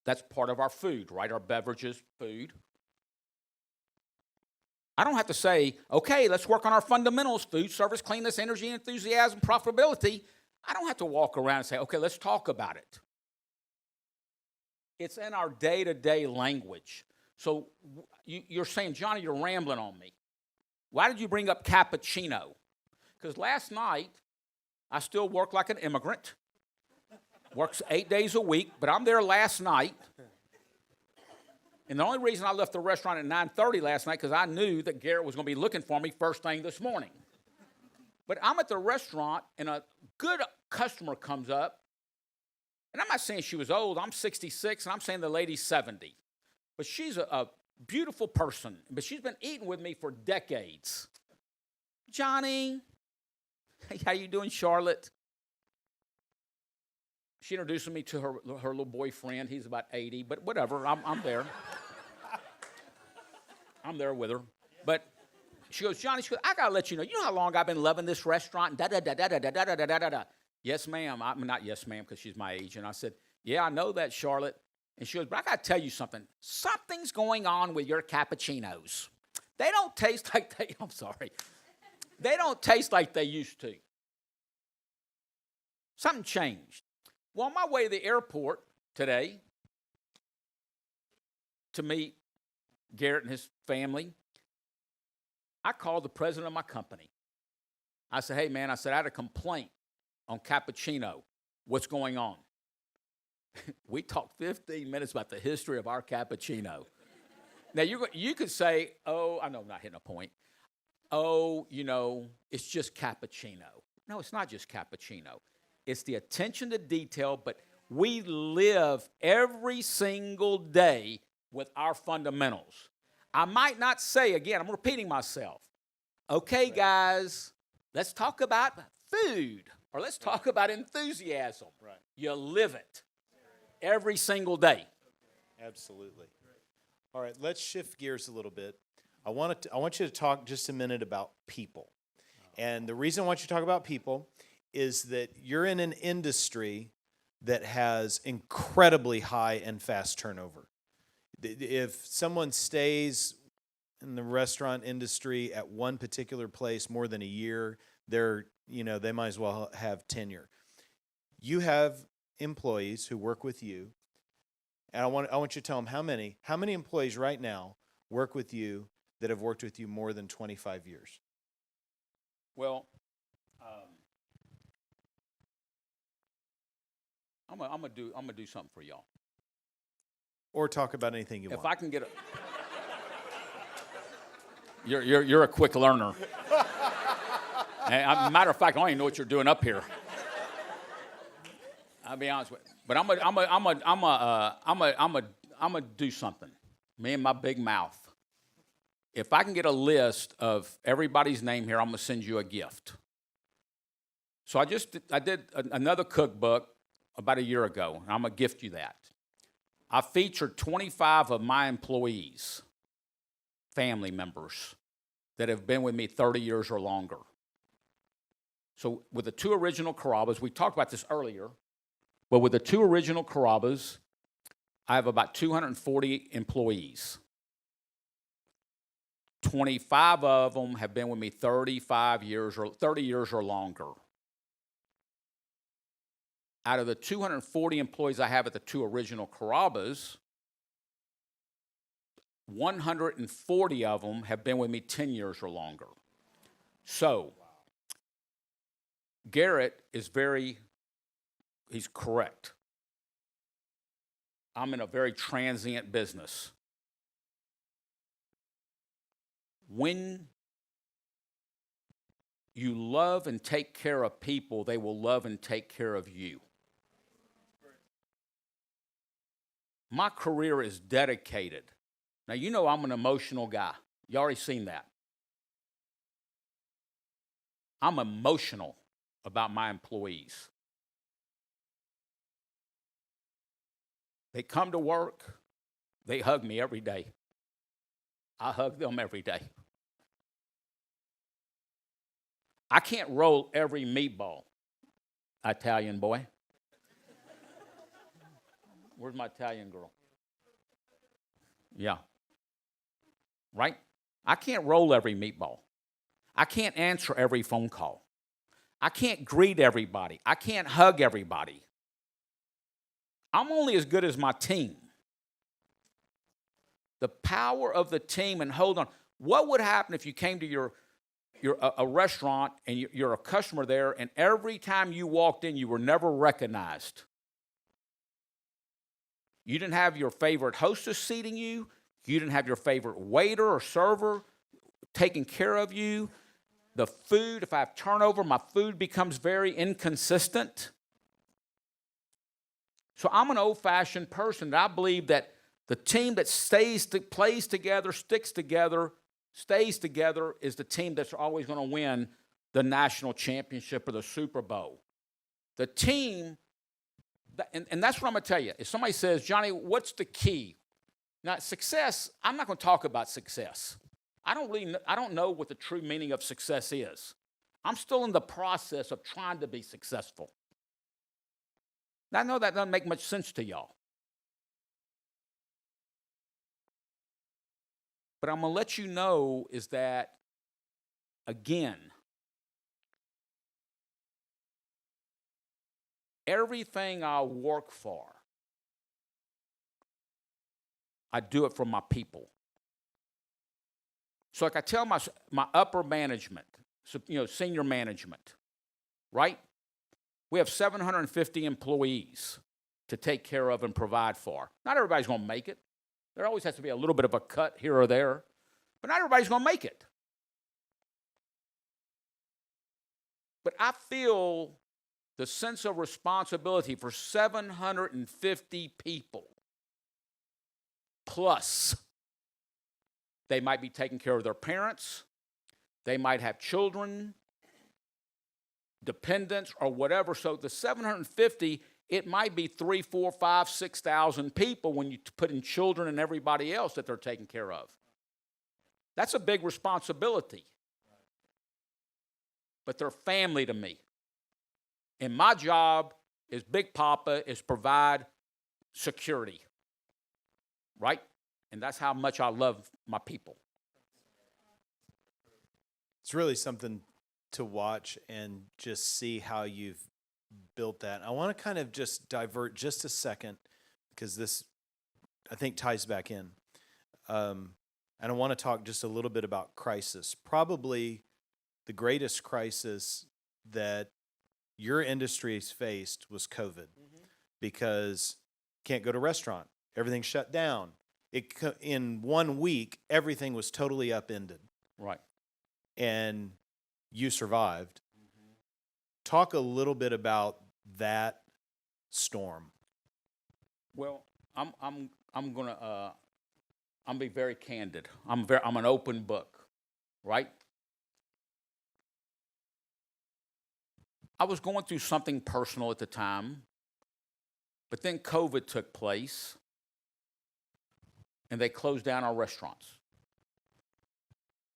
That's part of our food, right? Our beverages, food. I don't have to say, okay, let's work on our fundamentals, food, service, cleanness, energy, enthusiasm, profitability. I don't have to walk around and say, okay, let's talk about it. It's in our day-to-day language. So you're saying, Johnny, you're rambling on me. Why did you bring up cappuccino? Because last night, I still work like an immigrant. Works 8 days a week, but I'm there last night. And the only reason I left the restaurant at 9:30 last night because I knew that Garrett was going to be looking for me first thing this morning. But I'm at the restaurant, and a good customer comes up, and I'm not saying she was old. I'm 66, and I'm saying the lady's 70. But she's a beautiful person, but she's been eating with me for decades. Johnny, hey, how you doing, Charlotte? She introduced me to her little boyfriend. He's about 80, but whatever, I'm there. I'm there with her. But she goes, Johnny, I got to let you know how long I've been loving this restaurant? Da-da-da-da-da-da-da-da-da-da. Yes, ma'am. I'm not yes, ma'am, because she's my age. And I said, yeah, I know that, Charlotte. And she goes, but I got to tell you something. Something's going on with your cappuccinos. They don't taste like I'm sorry. They don't taste like they used to. Something changed. Well, on my way to the airport today to meet Garrett and his family, I called the president of my company. I said, hey, man, I had a complaint on cappuccino. What's going on? We talked 15 minutes about the history of our cappuccino. Now, you could say, oh, I know I'm not hitting a point. Oh, it's just cappuccino. No, it's not just cappuccino. It's the attention to detail, but we live every single day with our fundamentals. I might not say, again, I'm repeating myself, okay, guys, let's talk about food, or let's talk about enthusiasm. Right. You live it every single day. Absolutely. All right, let's shift gears a little bit. I want you to talk just a minute about people. And the reason I want you to talk about people is that you're in an industry that has incredibly high and fast turnover. If someone stays in the restaurant industry at one particular place more than a year, they might as well have tenure. You have employees who work with you, and I want you to tell them how many employees right now work with you that have worked with you more than 25 years. Well, I'm gonna do something for y'all. Or talk about anything you want. If I can get a, you're a quick learner. And, matter of fact, I don't even know what you're doing up here. I'll be honest with you. But I'm gonna do something. Me and my big mouth. If I can get a list of everybody's name here, I'm gonna send you a gift. So I did another cookbook about a year ago, and I'm gonna gift you that. I featured 25 of my employees, family members, that have been with me 30 years or longer. So with the two original Carrabbas, we talked about this earlier, but with the two original Carrabbas, I have about 240 employees. 25 of them have been with me 30 years or longer. Out of the 240 employees I have at the two original Carrabbas, 140 of them have been with me 10 years or longer. So, Garrett is he's correct. I'm in a very transient business. When you love and take care of people, they will love and take care of you. My career is dedicated. Now, you know I'm an emotional guy. You already seen that. I'm emotional about my employees. They come to work, they hug me every day. I hug them every day. I can't roll every meatball, Italian boy. Where's my Italian girl? Yeah. Right? I can't roll every meatball. I can't answer every phone call. I can't greet everybody. I can't hug everybody. I'm only as good as my team. The power of the team, and hold on. What would happen if you came to a restaurant and you're a customer there, and every time you walked in, you were never recognized? You didn't have your favorite hostess seating you. You didn't have your favorite waiter or server taking care of you. The food, if I have turnover, my food becomes very inconsistent. So I'm an old-fashioned person that I believe that the team that plays together, sticks together, stays together is the team that's always going to win the national championship or the Super Bowl. The team, and that's what I'm going to tell you. If somebody says, Johnny, what's the key? Now, success, I'm not going to talk about success. I don't know what the true meaning of success is. I'm still in the process of trying to be successful. Now, I know that doesn't make much sense to y'all. But I'm going to let you know is that, again, everything I work for, I do it for my people. So like I tell my upper management, senior management, right? We have 750 employees to take care of and provide for. Not everybody's going to make it. There always has to be a little bit of a cut here or there, but not everybody's going to make it. But I feel the sense of responsibility for 750 people. Plus, they might be taking care of their parents. They might have children, dependents, or whatever. So the 750, it might be 3, 4, 5, 6,000 people when you put in children and everybody else that they're taking care of. That's a big responsibility. But they're family to me. And my job as Big Papa is provide security, right? And that's how much I love my people. It's really something to watch and just see how you've built that. I want to kind of just divert just a second because this, I think, ties back in. And I want to talk just a little bit about crisis. Probably the greatest crisis that your industry has faced was COVID, because can't go to a restaurant. Everything's shut down. In 1 week, everything was totally upended. Right. And you survived. Talk a little bit about that storm. Well, I'm be very candid. I'm an open book, right? I was going through something personal at the time, but then COVID took place, and they closed down our restaurants.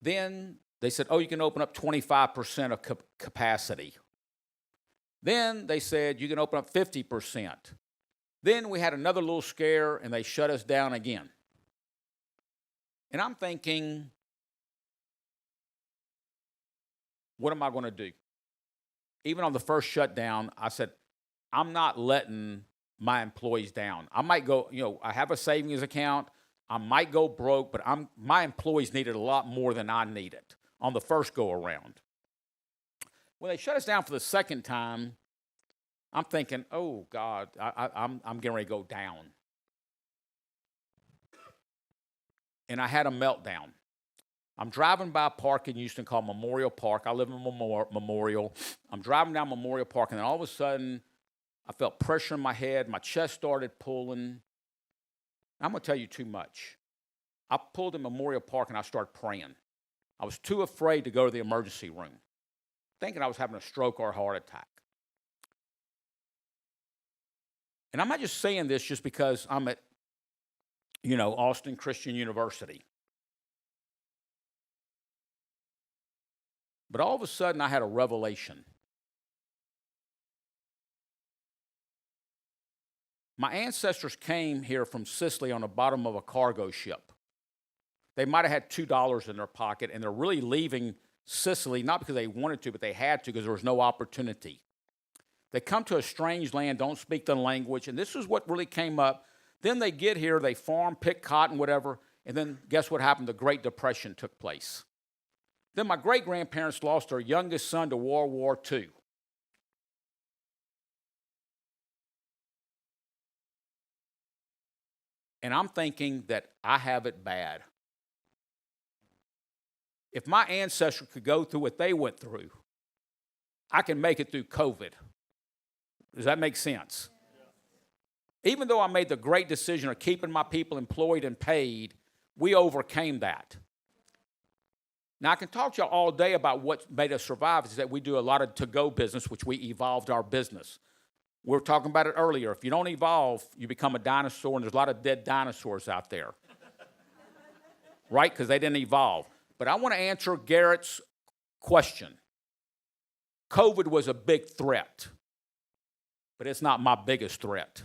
Then they said, oh, you can open up 25% of capacity. Then they said, you can open up 50%. Then we had another little scare, and they shut us down again. And I'm thinking, what am I going to do? Even on the first shutdown, I said, I'm not letting my employees down. I might go, I have a savings account. I might go broke, but my employees needed a lot more than I needed on the first go around. When they shut us down for the second time, I'm thinking, oh God, I'm getting ready to go down. And I had a meltdown. I'm driving by a park in Houston called Memorial Park. I live in Memorial. I'm driving down Memorial Park, and then all of a sudden, I felt pressure in my head. My chest started pulling. I'm going to tell you too much. I pulled in Memorial Park, and I started praying. I was too afraid to go to the emergency room, thinking I was having a stroke or a heart attack. And I'm not just saying this just because I'm at, Austin Christian University. But all of a sudden, I had a revelation. My ancestors came here from Sicily on the bottom of a cargo ship. They might have had $2 in their pocket, and they're really leaving Sicily, not because they wanted to, but they had to because there was no opportunity. They come to a strange land, don't speak the language, and this is what really came up. Then they get here, they farm, pick cotton, whatever, and then guess what happened? The Great Depression took place. Then my great-grandparents lost their youngest son to World War II. And I'm thinking that I have it bad. If my ancestors could go through what they went through, I can make it through COVID. Does that make sense? Yeah. Even though I made the great decision of keeping my people employed and paid, we overcame that. Now, I can talk to you all day about what made us survive is that we do a lot of to-go business, which we evolved our business. We were talking about it earlier. If you don't evolve, you become a dinosaur, and there's a lot of dead dinosaurs out there. Right? Because they didn't evolve. But I want to answer Garrett's question. COVID was a big threat, but it's not my biggest threat.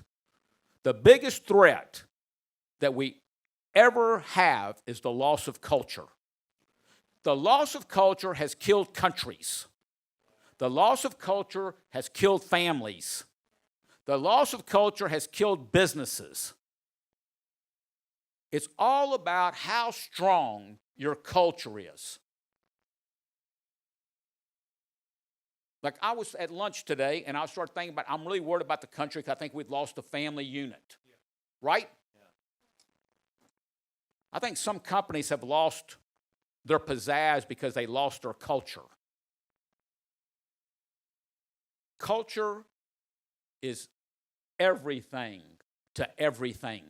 The biggest threat that we ever have is the loss of culture. The loss of culture has killed countries. The loss of culture has killed families. The loss of culture has killed businesses. It's all about how strong your culture is. Like I was at lunch today, and I started thinking about, I'm really worried about the country because I think we've lost the family unit. Yeah. Right? Yeah. I think some companies have lost their pizzazz because they lost their culture. Culture is everything to everything.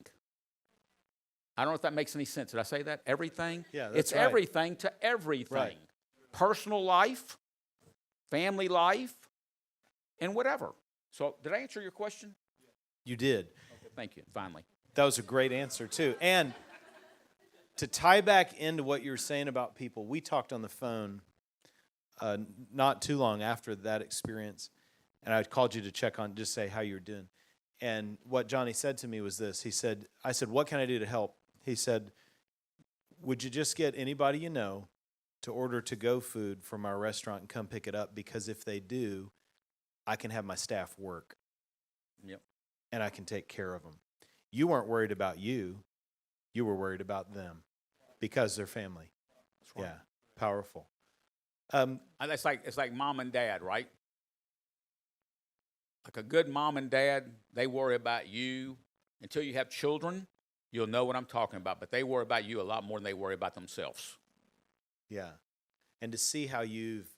I don't know if that makes any sense. Did I say that? Everything? Yeah, that's it's right. Everything to everything. Right. Personal life, family life, and whatever. So did I answer your question? You did. Okay, thank you, finally. That was a great answer, too. And to tie back into what you were saying about people, we talked on the phone not too long after that experience, and I called you to check on, just say how you're doing. And what Johnny said to me was this. I said, what can I do to help? He said, would you just get anybody you know to order to-go food from our restaurant and come pick it up? Because if they do, I can have my staff work. Yep. And I can take care of them. You weren't worried about you. You were worried about them because they're family. That's right. Yeah, powerful. And it's like mom and dad, right? Like a good mom and dad, they worry about you. Until you have children, you'll know what I'm talking about. But they worry about you a lot more than they worry about themselves. Yeah. And to see how you've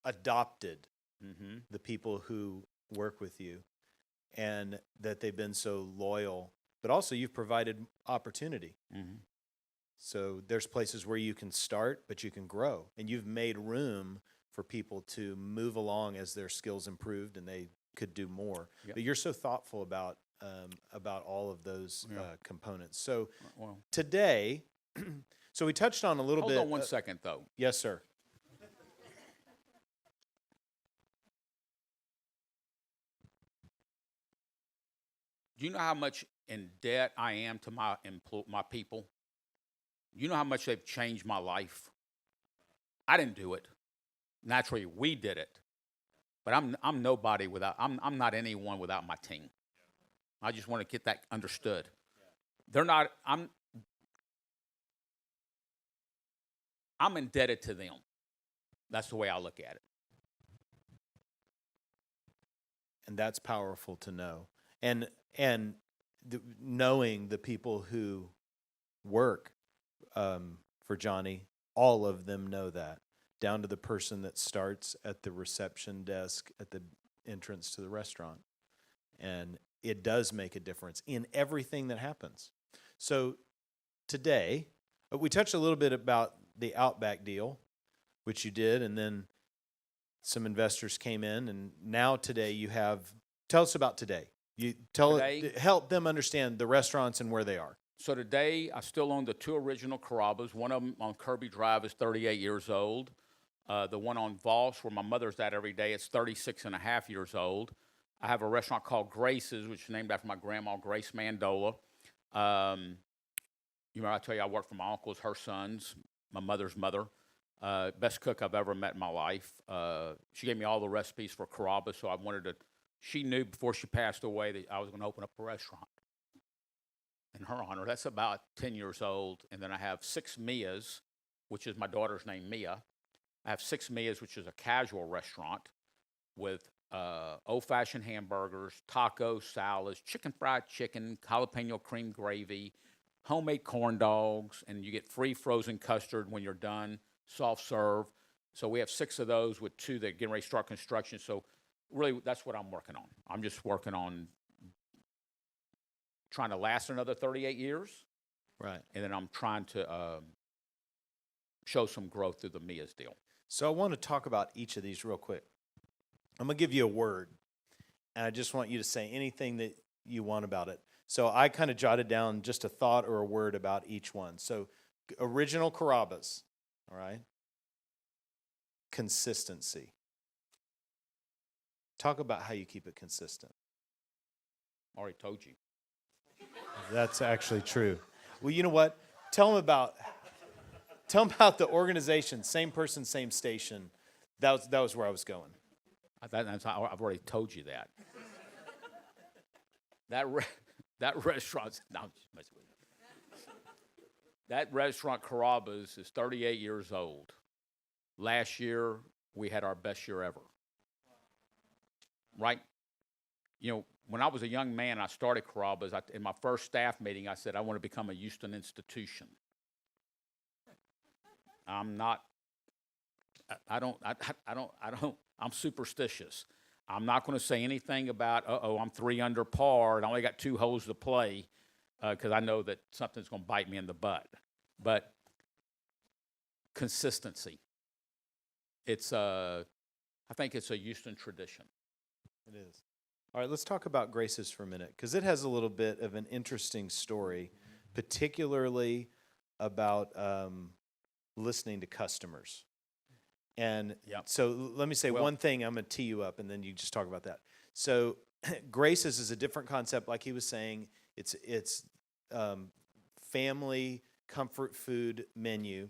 adopted the people who work with you and that they've been so loyal, but also you've provided opportunity. So there's places where you can start, but you can grow. And you've made room for people to move along as their skills improved and they could do more. Yep. But you're so thoughtful about all of those components. So today, so we touched on a little bit. Hold on 1 second, though. Yes, sir. Do you know how much in debt I am to my people? You know how much they've changed my life? I didn't do it. Naturally, we did it. But I'm nobody without, I'm not anyone without my team. I just want to get that understood. They're not, I'm indebted to them. That's the way I look at it. And that's powerful to know. And knowing the people who work for Johnny, all of them know that, down to the person that starts at the reception desk at the entrance to the restaurant. And it does make a difference in everything that happens. So today, we touched a little bit about the Outback deal, which you did, and then some investors came in, and now today you have, tell us about today. You help them understand the restaurants and where they are. So today, I still own the 2 original Carrabbas. One of them on Kirby Drive is 38 years old. The one on Voss, where my mother's at every day, is 36 and a half years old. I have a restaurant called Grace's, which is named after my grandma, Grace Mandola. You know, I tell you, I work for my uncles, her sons, my mother's mother. Best cook I've ever met in my life. She gave me all the recipes for Carrabba, so I wanted to. She knew before she passed away that I was going to open up a restaurant in her honor. That's about 10 years old. And then I have 6 Mia's, which is my daughter's name, Mia. I have 6 Mia's, which is a casual restaurant with old-fashioned hamburgers, tacos, salads, fried chicken, jalapeno cream gravy, homemade corn dogs, and you get free frozen custard when you're done, soft serve. So we have 6 of those with 2 that are getting ready to start construction. So really, that's what I'm working on. I'm just working on trying to last another 38 years. Right. And then I'm trying to show some growth through the Mia's deal. So I want to talk about each of these real quick. I'm going to give you a word, and I just want you to say anything that you want about it. So I kind of jotted down just a thought or a word about each one. So original Carrabbas, all right? Consistency. Talk about how you keep it consistent. Already told you. That's actually true. Well, you know what? Tell them about the organization, same person, same station. That was where I was going. I've already told you that. That restaurant's, no, I'm just messing with you. That restaurant, Carrabba's, is 38 years old. Last year, we had our best year ever. Right? You know, when I was a young man, I started Carrabba's. In my first staff meeting, I said, I want to become a Houston institution. I'm superstitious. I'm not going to say anything about, I'm 3 under par and I only got 2 holes to play, because I know that something's going to bite me in the butt. But consistency. I think it's a Houston tradition. It is. All right, let's talk about Grace's for a minute, because it has a little bit of an interesting story, particularly about listening to customers. And Yep. so let me say Well- one thing. I'm going to tee you up, and then you just talk about that. So Grace's is a different concept, like he was saying. It's family comfort food menu.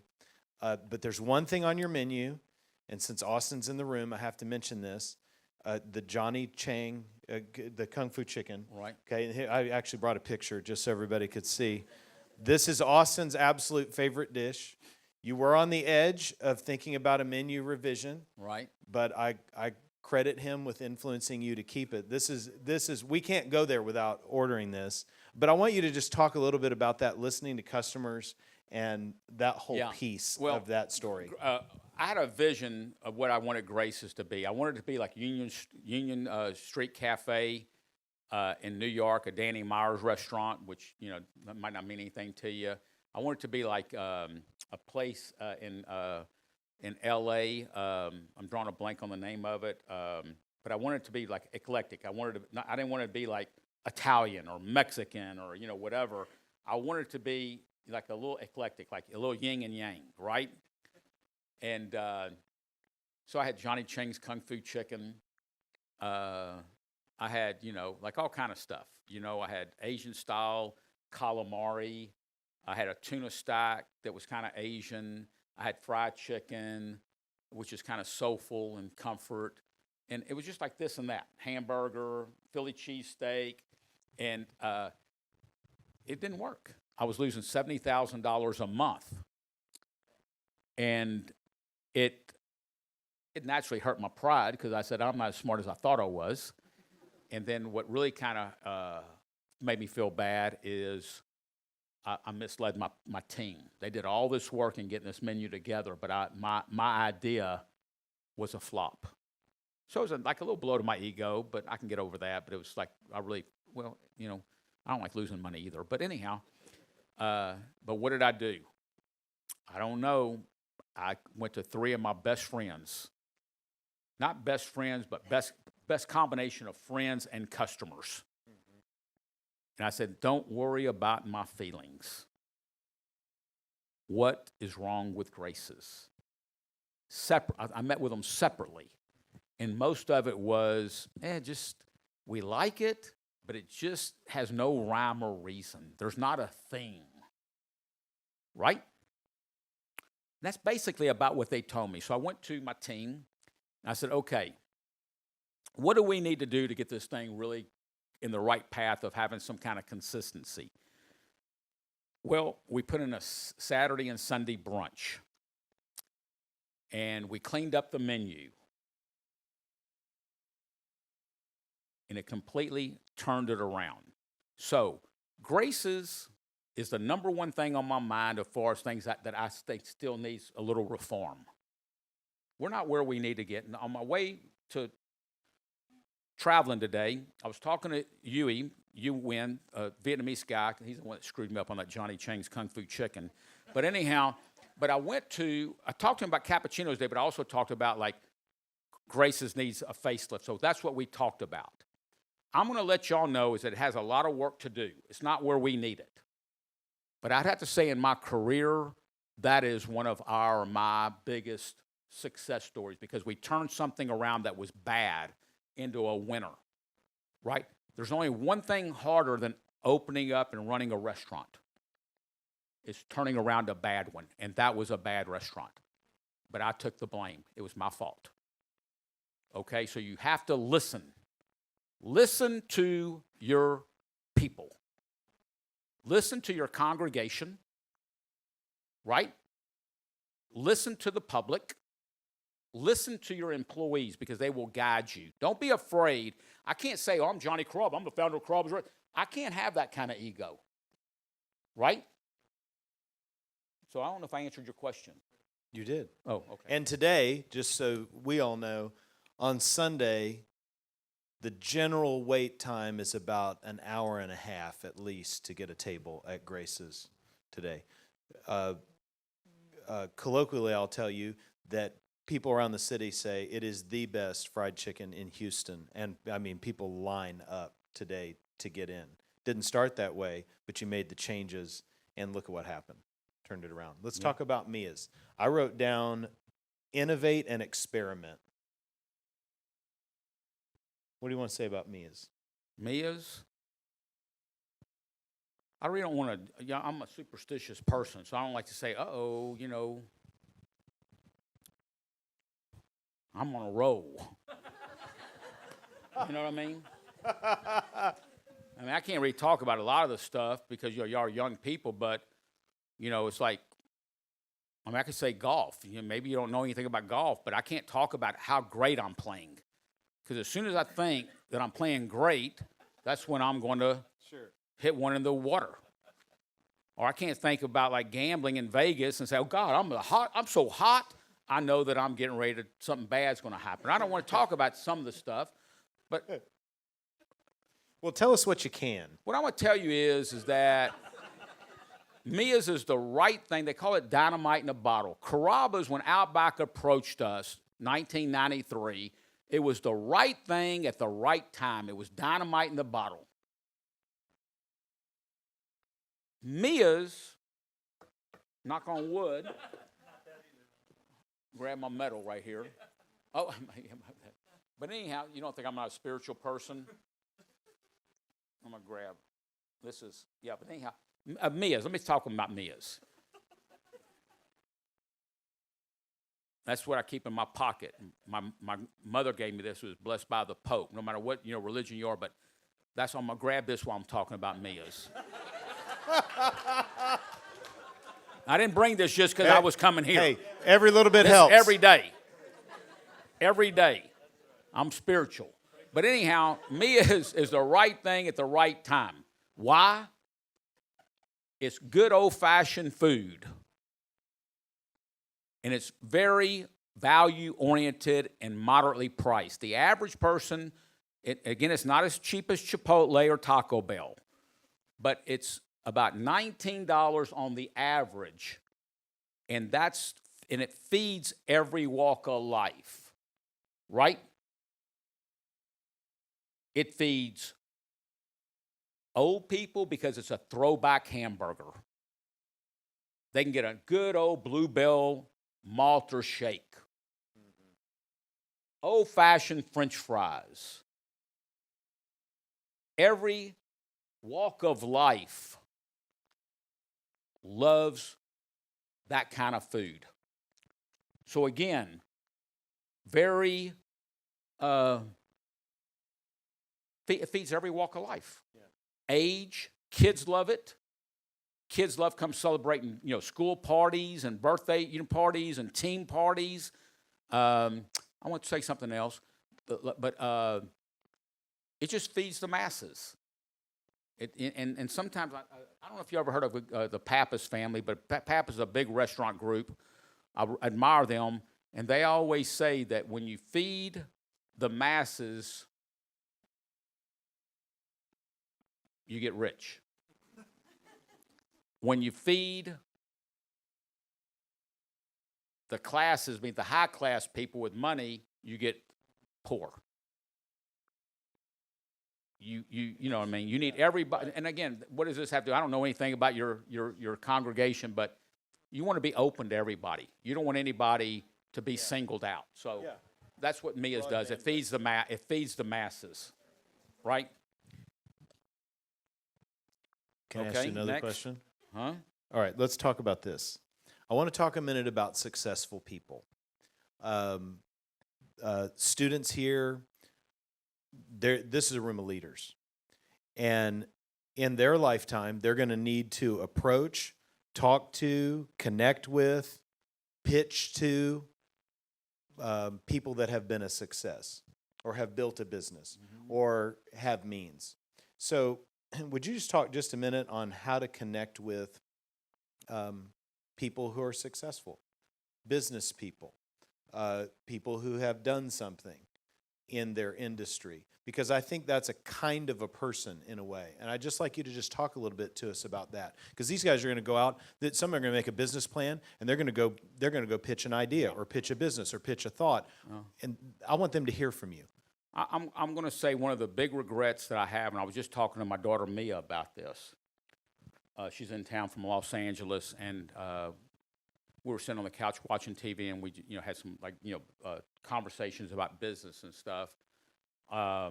But there's one thing on your menu, and since Austin's in the room, I have to mention this. The Johnny Chang, the Kung Fu chicken. Right. Okay, and here, I actually brought a picture just so everybody could see. This is Austin's absolute favorite dish. You were on the edge of thinking about a menu revision, Right. but I credit him with influencing you to keep it. This is we can't go there without ordering this. But I want you to just talk a little bit about that, listening to customers and that whole Yeah. piece Well, of that story. I had a vision of what I wanted Grace's to be. I wanted it to be like Union Street Cafe in New York, a Danny Myers restaurant, which that might not mean anything to you. I want it to be like a place in L.A. I'm drawing a blank on the name of it, but I wanted it to be like eclectic. I didn't want it to be like Italian or Mexican or whatever. I wanted it to be like a little eclectic, like a little yin and yang, right? And so I had Johnny Chang's Kung Fu chicken. I had, like all kind of stuff. I had Asian style calamari. I had a tuna stack that was kind of Asian. I had fried chicken, which is kind of soulful and comfort. And it was just like this and that. Hamburger, Philly cheesesteak. And it didn't work. I was losing $70,000 a month. And it naturally hurt my pride because I said, I'm not as smart as I thought I was. And then what really kind of made me feel bad is I misled my team. They did all this work in getting this menu together, but my idea was a flop. So it was like a little blow to my ego, but I can get over that. But it was like I don't like losing money either. But anyhow, but what did I do? I don't know. I went to 3 of my best friends. Not best friends, but best combination of friends and customers. And I said, don't worry about my feelings. What is wrong with Grace's? I met with them separately. And most of it was, we like it, but it just has no rhyme or reason. There's not a theme. Right? That's basically about what they told me. So I went to my team, and I said, okay, what do we need to do to get this thing really in the right path of having some kind of consistency? Well, we put in a Saturday and Sunday brunch, and we cleaned up the menu, and it completely turned it around. So Grace's is the number one thing on my mind as far as things that I think still needs a little reform. We're not where we need to get. And on my way to traveling today, I was talking to Yu Nguyen, a Vietnamese guy. He's the one that screwed me up on that Johnny Chang's Kung Fu chicken. But anyhow, I talked to him about cappuccinos today, but I also talked about like Grace's needs a facelift. So that's what we talked about. I'm going to let y'all know is that it has a lot of work to do. It's not where we need it. But I'd have to say in my career, that is one of my biggest success stories because we turned something around that was bad into a winner, right? There's only one thing harder than opening up and running a restaurant. It's turning around a bad one, and that was a bad restaurant. But I took the blame. It was my fault. Okay, so you have to listen. Listen to your people. Listen to your congregation, right? Listen to the public. Listen to your employees because they will guide you. Don't be afraid. I can't say, I'm Johnny Carrabba. I'm the founder of Carrabba's. I can't have that kind of ego, right? So I don't know if I answered your question. You did. Oh, okay. And today, just so we all know, on Sunday, the general wait time is about an hour and a half at least to get a table at Grace's today. Colloquially, I'll tell you that people around the city say it is the best fried chicken in Houston. And I mean, people line up today to get in. Didn't start that way, but you made the changes, and look at what happened. Turned it around. Let's talk about Mia's. I wrote down innovate and experiment. What do you want to say about Mia's? Mia's? I really don't want to, yeah, I'm a superstitious person, so I don't like to say, uh-oh, you know, I'm on a roll. You know what I mean? I mean, I can't really talk about a lot of the stuff because y'all are young people, but, you know, it's like, I mean, I could say golf. You know, maybe you don't know anything about golf, but I can't talk about how great I'm playing. Because as soon as I think that I'm playing great, that's when I'm going to hit one in the water. Or I can't think about like gambling in Vegas and say, oh God, I'm so hot, I know that I'm getting ready to, something bad's going to happen. I don't want to talk about some of the stuff, but Well, tell us what you can. what I want to tell you is that Mia's is the right thing. They call it dynamite in a bottle. Carrabba's, when Outback approached us, 1993, it was the right thing at the right time. It was dynamite in the bottle. Mia's, knock on wood, grab my medal right here. Oh, but anyhow, you don't think I'm not a spiritual person? I'm going to grab, this is, yeah, but anyhow, Mia's, let me talk about Mia's. That's what I keep in my pocket. My mother gave me this. It was blessed by the Pope. No matter what, you know, religion you are, but that's, I'm going to grab this while I'm talking about Mia's. I didn't bring this just because I was coming here. Hey, every little bit This helps. every day. Every day. I'm spiritual. But anyhow, Mia's is the right thing at the right time. Why? It's good old-fashioned food. And it's very value-oriented and moderately priced. The average person, again, it's not as cheap as Chipotle or Taco Bell, but it's about $19 on the average, and it feeds every walk of life, right? It feeds old people because it's a throwback hamburger. They can get a good old Bluebell Malter shake. Old-fashioned French fries. Every walk of life loves that kind of food. So again, very, it feeds every walk of life. Yeah. Age, kids love it. Kids love come celebrating, you know, school parties and birthday parties and team parties. I want to say something else, but it just feeds the masses. And sometimes, I don't know if you ever heard of the Pappas family, but Pappas is a big restaurant group. I admire them, and they always say that when you feed the masses, you get rich. When you feed the classes, the high-class people with money, you get poor. You know what I mean? You need everybody. And again, what does this have to do? I don't know anything about your congregation, but you want to be open to everybody. You don't want anybody to be singled out. So that's what Mia's does. It feeds the masses, right? Can I ask you another question? Huh? All right, let's talk about this. I want to talk a minute about successful people. Students here, this is a room of leaders. And in their lifetime, they're going to need to approach, talk to, connect with, pitch to people that have been a success or have built a business or have means. So would you just talk just a minute on how to connect with people who are successful, business people, people who have done something in their industry? Because I think that's a kind of a person in a way. And I'd just like you to just talk a little bit to us about that. Because these guys are going to go out, some are going to make a business plan, and they're going to go pitch an idea or pitch a business or pitch a thought. And I want them to hear from you. I'm going to say one of the big regrets that I have, and I was just talking to my daughter Mia about this. She's in town from Los Angeles, and we were sitting on the couch watching TV, and we, had some conversations about business and stuff. I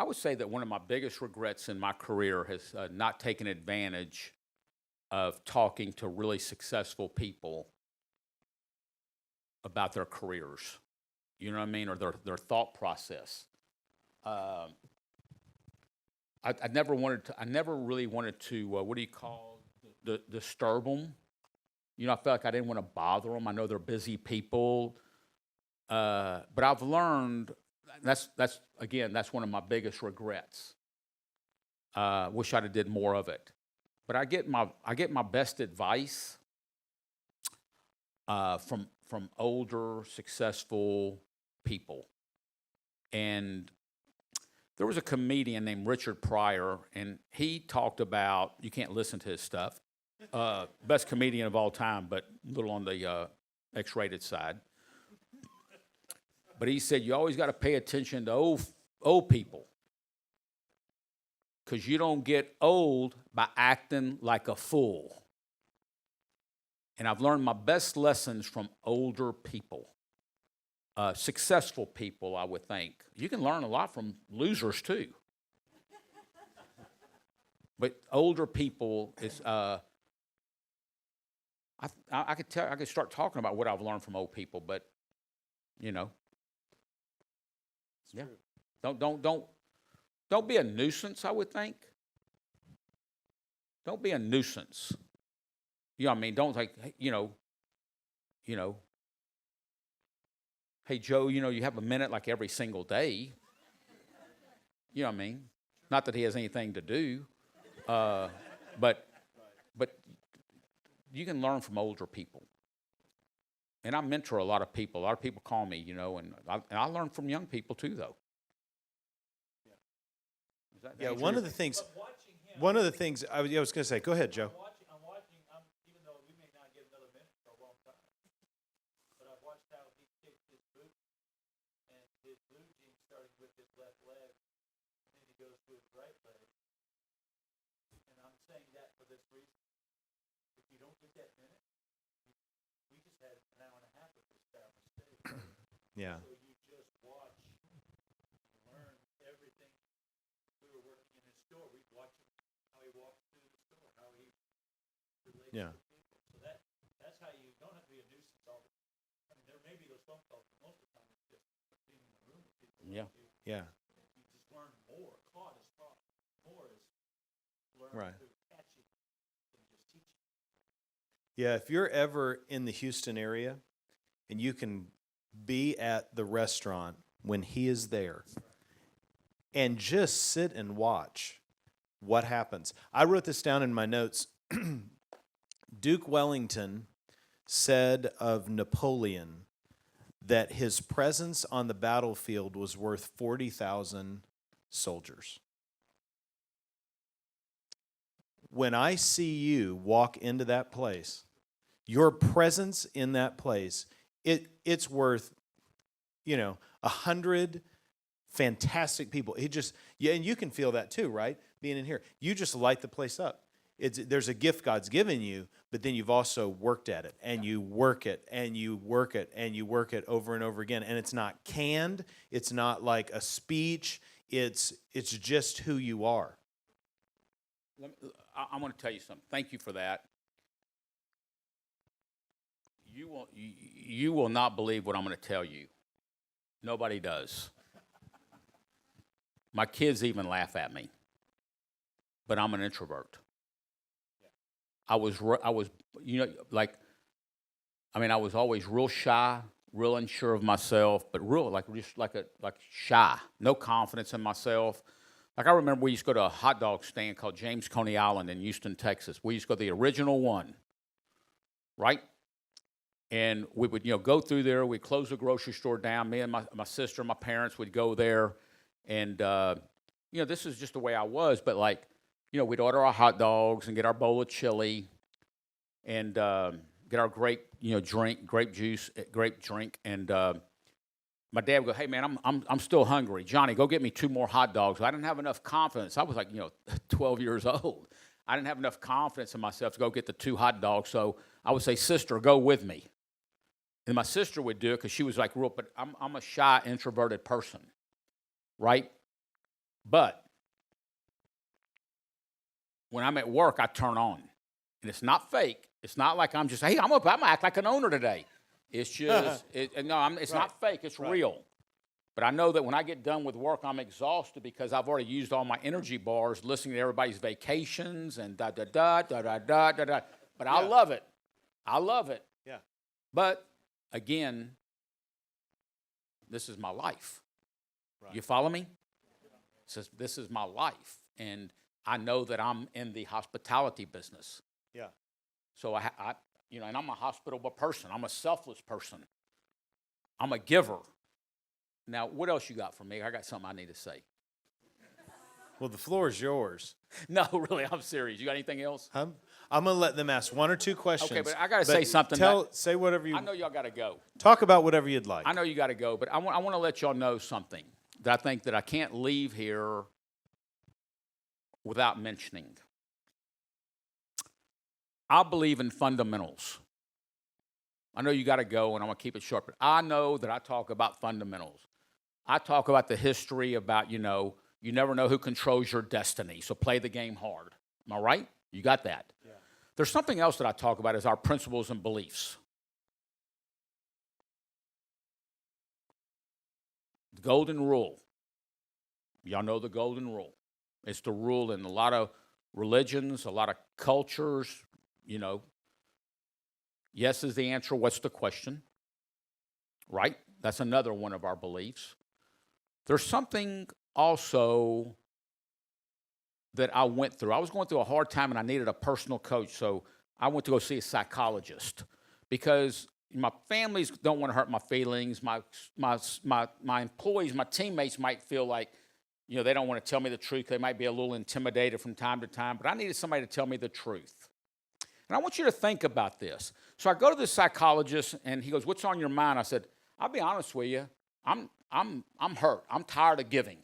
would say that one of my biggest regrets in my career has not taken advantage of talking to really successful people about their careers. You know what I mean? Or their thought process. I never really wanted to, what do you call, disturb them. I felt like I didn't want to bother them. I know they're busy people. But I've learned, that's one of my biggest regrets. Wish I'd have did more of it. But I get my best advice from older, successful people. And there was a comedian named Richard Pryor, and he talked about, you can't listen to his stuff, best comedian of all time, but a little on the X-rated side. But he said, you always got to pay attention to old people, because you don't get old by acting like a fool. And I've learned my best lessons from older people. Successful people, I would think. You can learn a lot from losers too. But older people is, I could start talking about what I've learned from old people, but yeah. Don't be a nuisance, I would think. Don't be a nuisance. You know what I mean? Don't hey, Joe, you have a minute like every single day. You know what I mean? Not that he has anything to do, but you can learn from older people. And I mentor a lot of people. A lot of people call me, and I learn from young people too, though. Yeah, one of the things I was going to say, go ahead, Joe. I'm watching, even though we may not get another minute for a long time, but I've watched how he kicks his boot, and his blueging starting with his left leg, and then he goes to his right leg. And I'm saying that for this reason. If you don't get that minute, we just had an hour and a half of this style mistake. Yeah. So you just watch, learn everything. We were working in his store. We'd watch him, how he walks through the store, how he relates Yeah. to people. So that's how you don't have to be a nuisance all the time. I mean, there may be those phone calls, but most of the time it's just being in the room with people. Yeah. Yeah. You just learn more. Caught is taught. More is learn Right. through catching than just teaching. Yeah, if you're ever in the Houston area and you can be at the restaurant when he is there and just sit and watch what happens. I wrote this down in my notes. Duke Wellington said of Napoleon that his presence on the battlefield was worth 40,000 soldiers. When I see you walk into that place, your presence in that place, it's worth, 100 fantastic people. And you can feel that too, right? Being in here, you just light the place up. There's a gift God's given you, but then you've also worked at it, and you work it, and you work it, and you work it over and over again. And it's not canned. It's not like a speech. It's just who you are. I want to tell you something. Thank you for that. You will not believe what I'm going to tell you. Nobody does. My kids even laugh at me. But I'm an introvert. I was always real shy, real unsure of myself, but just shy, no confidence in myself. Like I remember we used to go to a hot dog stand called James Coney Island in Houston, Texas. We used to go to the original one, right? And we would, go through there. We'd close the grocery store down. Me and my sister and my parents would go there. And, this is just the way I was. But, we'd order our hot dogs and get our bowl of chili and get our grape juice. And my dad would go, hey, man, I'm still hungry. Johnny, go get me 2 more hot dogs. I didn't have enough confidence. I was 12 years old. I didn't have enough confidence in myself to go get the 2 hot dogs. So I would say, sister, go with me. And my sister would do it because she was like, real, but I'm a shy, introverted person, right? But when I'm at work, I turn on. And it's not fake. It's not like I'm just, hey, I'm gonna act like an owner today. It's just, it's not fake. It's real. But I know that when I get done with work, I'm exhausted because I've already used all my energy bars listening to everybody's vacations and da-da-da. But I love it. I love it. Yeah. But, again, this is my life. Right. You follow me? This is my life. And I know that I'm in the hospitality business. Yeah. So, and I'm a hospitable person. I'm a selfless person. I'm a giver. Now, what else you got for me? I got something I need to say. Well, the floor is yours. No, really, I'm serious. You got anything else? I'm going to let them ask 1 or 2 questions. Okay, but I got to say something. Say whatever you. I know y'all got to go. Talk about whatever you'd like. I know you got to go, but I want to let y'all know something that I think that I can't leave here without mentioning. I believe in fundamentals. I know you got to go, and I'm going to keep it short, but I know that I talk about fundamentals. I talk about the history about, you never know who controls your destiny, so play the game hard. Am I right? You got that? Yeah. There's something else that I talk about is our principles and beliefs. The golden rule. Y'all know the golden rule. It's the rule in a lot of religions, a lot of cultures, Yes is the answer. What's the question? Right? That's another one of our beliefs. There's something also that I went through. I was going through a hard time and I needed a personal coach, so I went to go see a psychologist because my families don't want to hurt my feelings. My employees, my teammates might feel like, they don't want to tell me the truth. They might be a little intimidated from time to time, but I needed somebody to tell me the truth. And I want you to think about this. So I go to the psychologist, and he goes, "What's on your mind?" I said, "I'll be honest with you. I'm hurt. I'm tired of giving.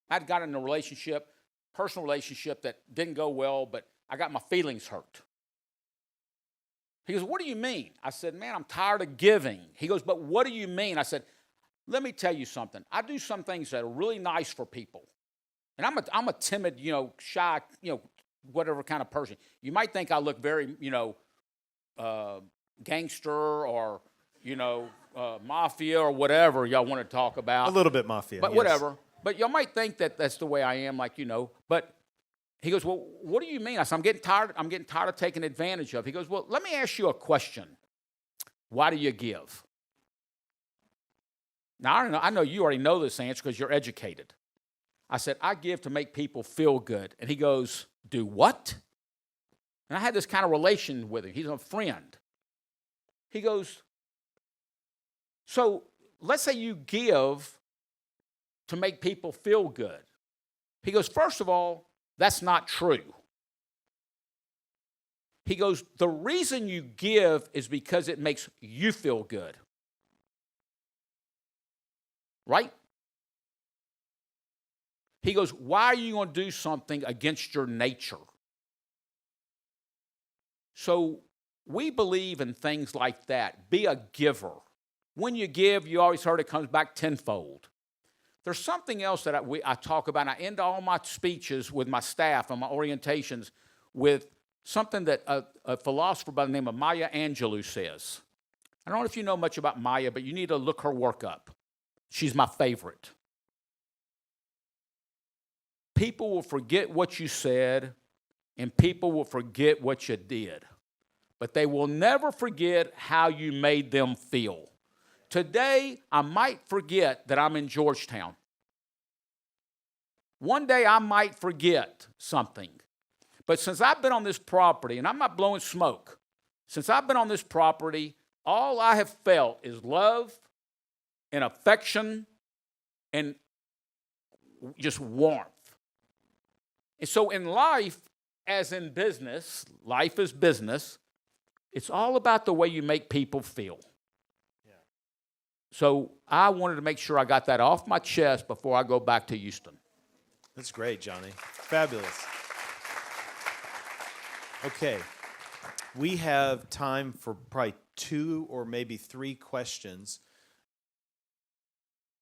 I'd got in a relationship, personal relationship that didn't go well, but I got my feelings hurt." He goes, "What do you mean?" I said, "Man, I'm tired of giving." He goes, "But what do you mean?" I said, "Let me tell you something. I do some things that are really nice for people. And I'm a timid, shy, whatever kind of person. You might think I look very, gangster or, mafia or whatever y'all want to talk about. A little bit mafia, but yes. Whatever. But y'all might think that that's the way I am, But he goes, "Well, what do you mean?" I said, I'm getting tired of taking advantage of. He goes, "Well, let me ask you a question. Why do you give?" Now, I know you already know this answer because you're educated. I said, "I give to make people feel good." And he goes, "Do what?" And I had this kind of relation with him. He's a friend. He goes, "So let's say you give to make people feel good." He goes, "First of all, that's not true." He goes, "The reason you give is because it makes you feel good." Right? He goes, "Why are you going to do something against your nature?" So we believe in things like that. Be a giver. When you give, you always heard it comes back tenfold. There's something else that I talk about. And I end all my speeches with my staff and my orientations with something that a philosopher by the name of Maya Angelou says. I don't know if you know much about Maya, but you need to look her work up. She's my favorite. People will forget what you said, and people will forget what you did. But they will never forget how you made them feel. Today, I might forget that I'm in Georgetown. One day, I might forget something. But since I've been on this property, and I'm not blowing smoke, since I've been on this property, all I have felt is love and affection and just warmth. And so in life, as in business, life is business, it's all about the way you make people feel. Yeah. So I wanted to make sure I got that off my chest before I go back to Houston. That's great, Johnny. Fabulous. Okay. We have time for probably 2 or maybe 3 questions.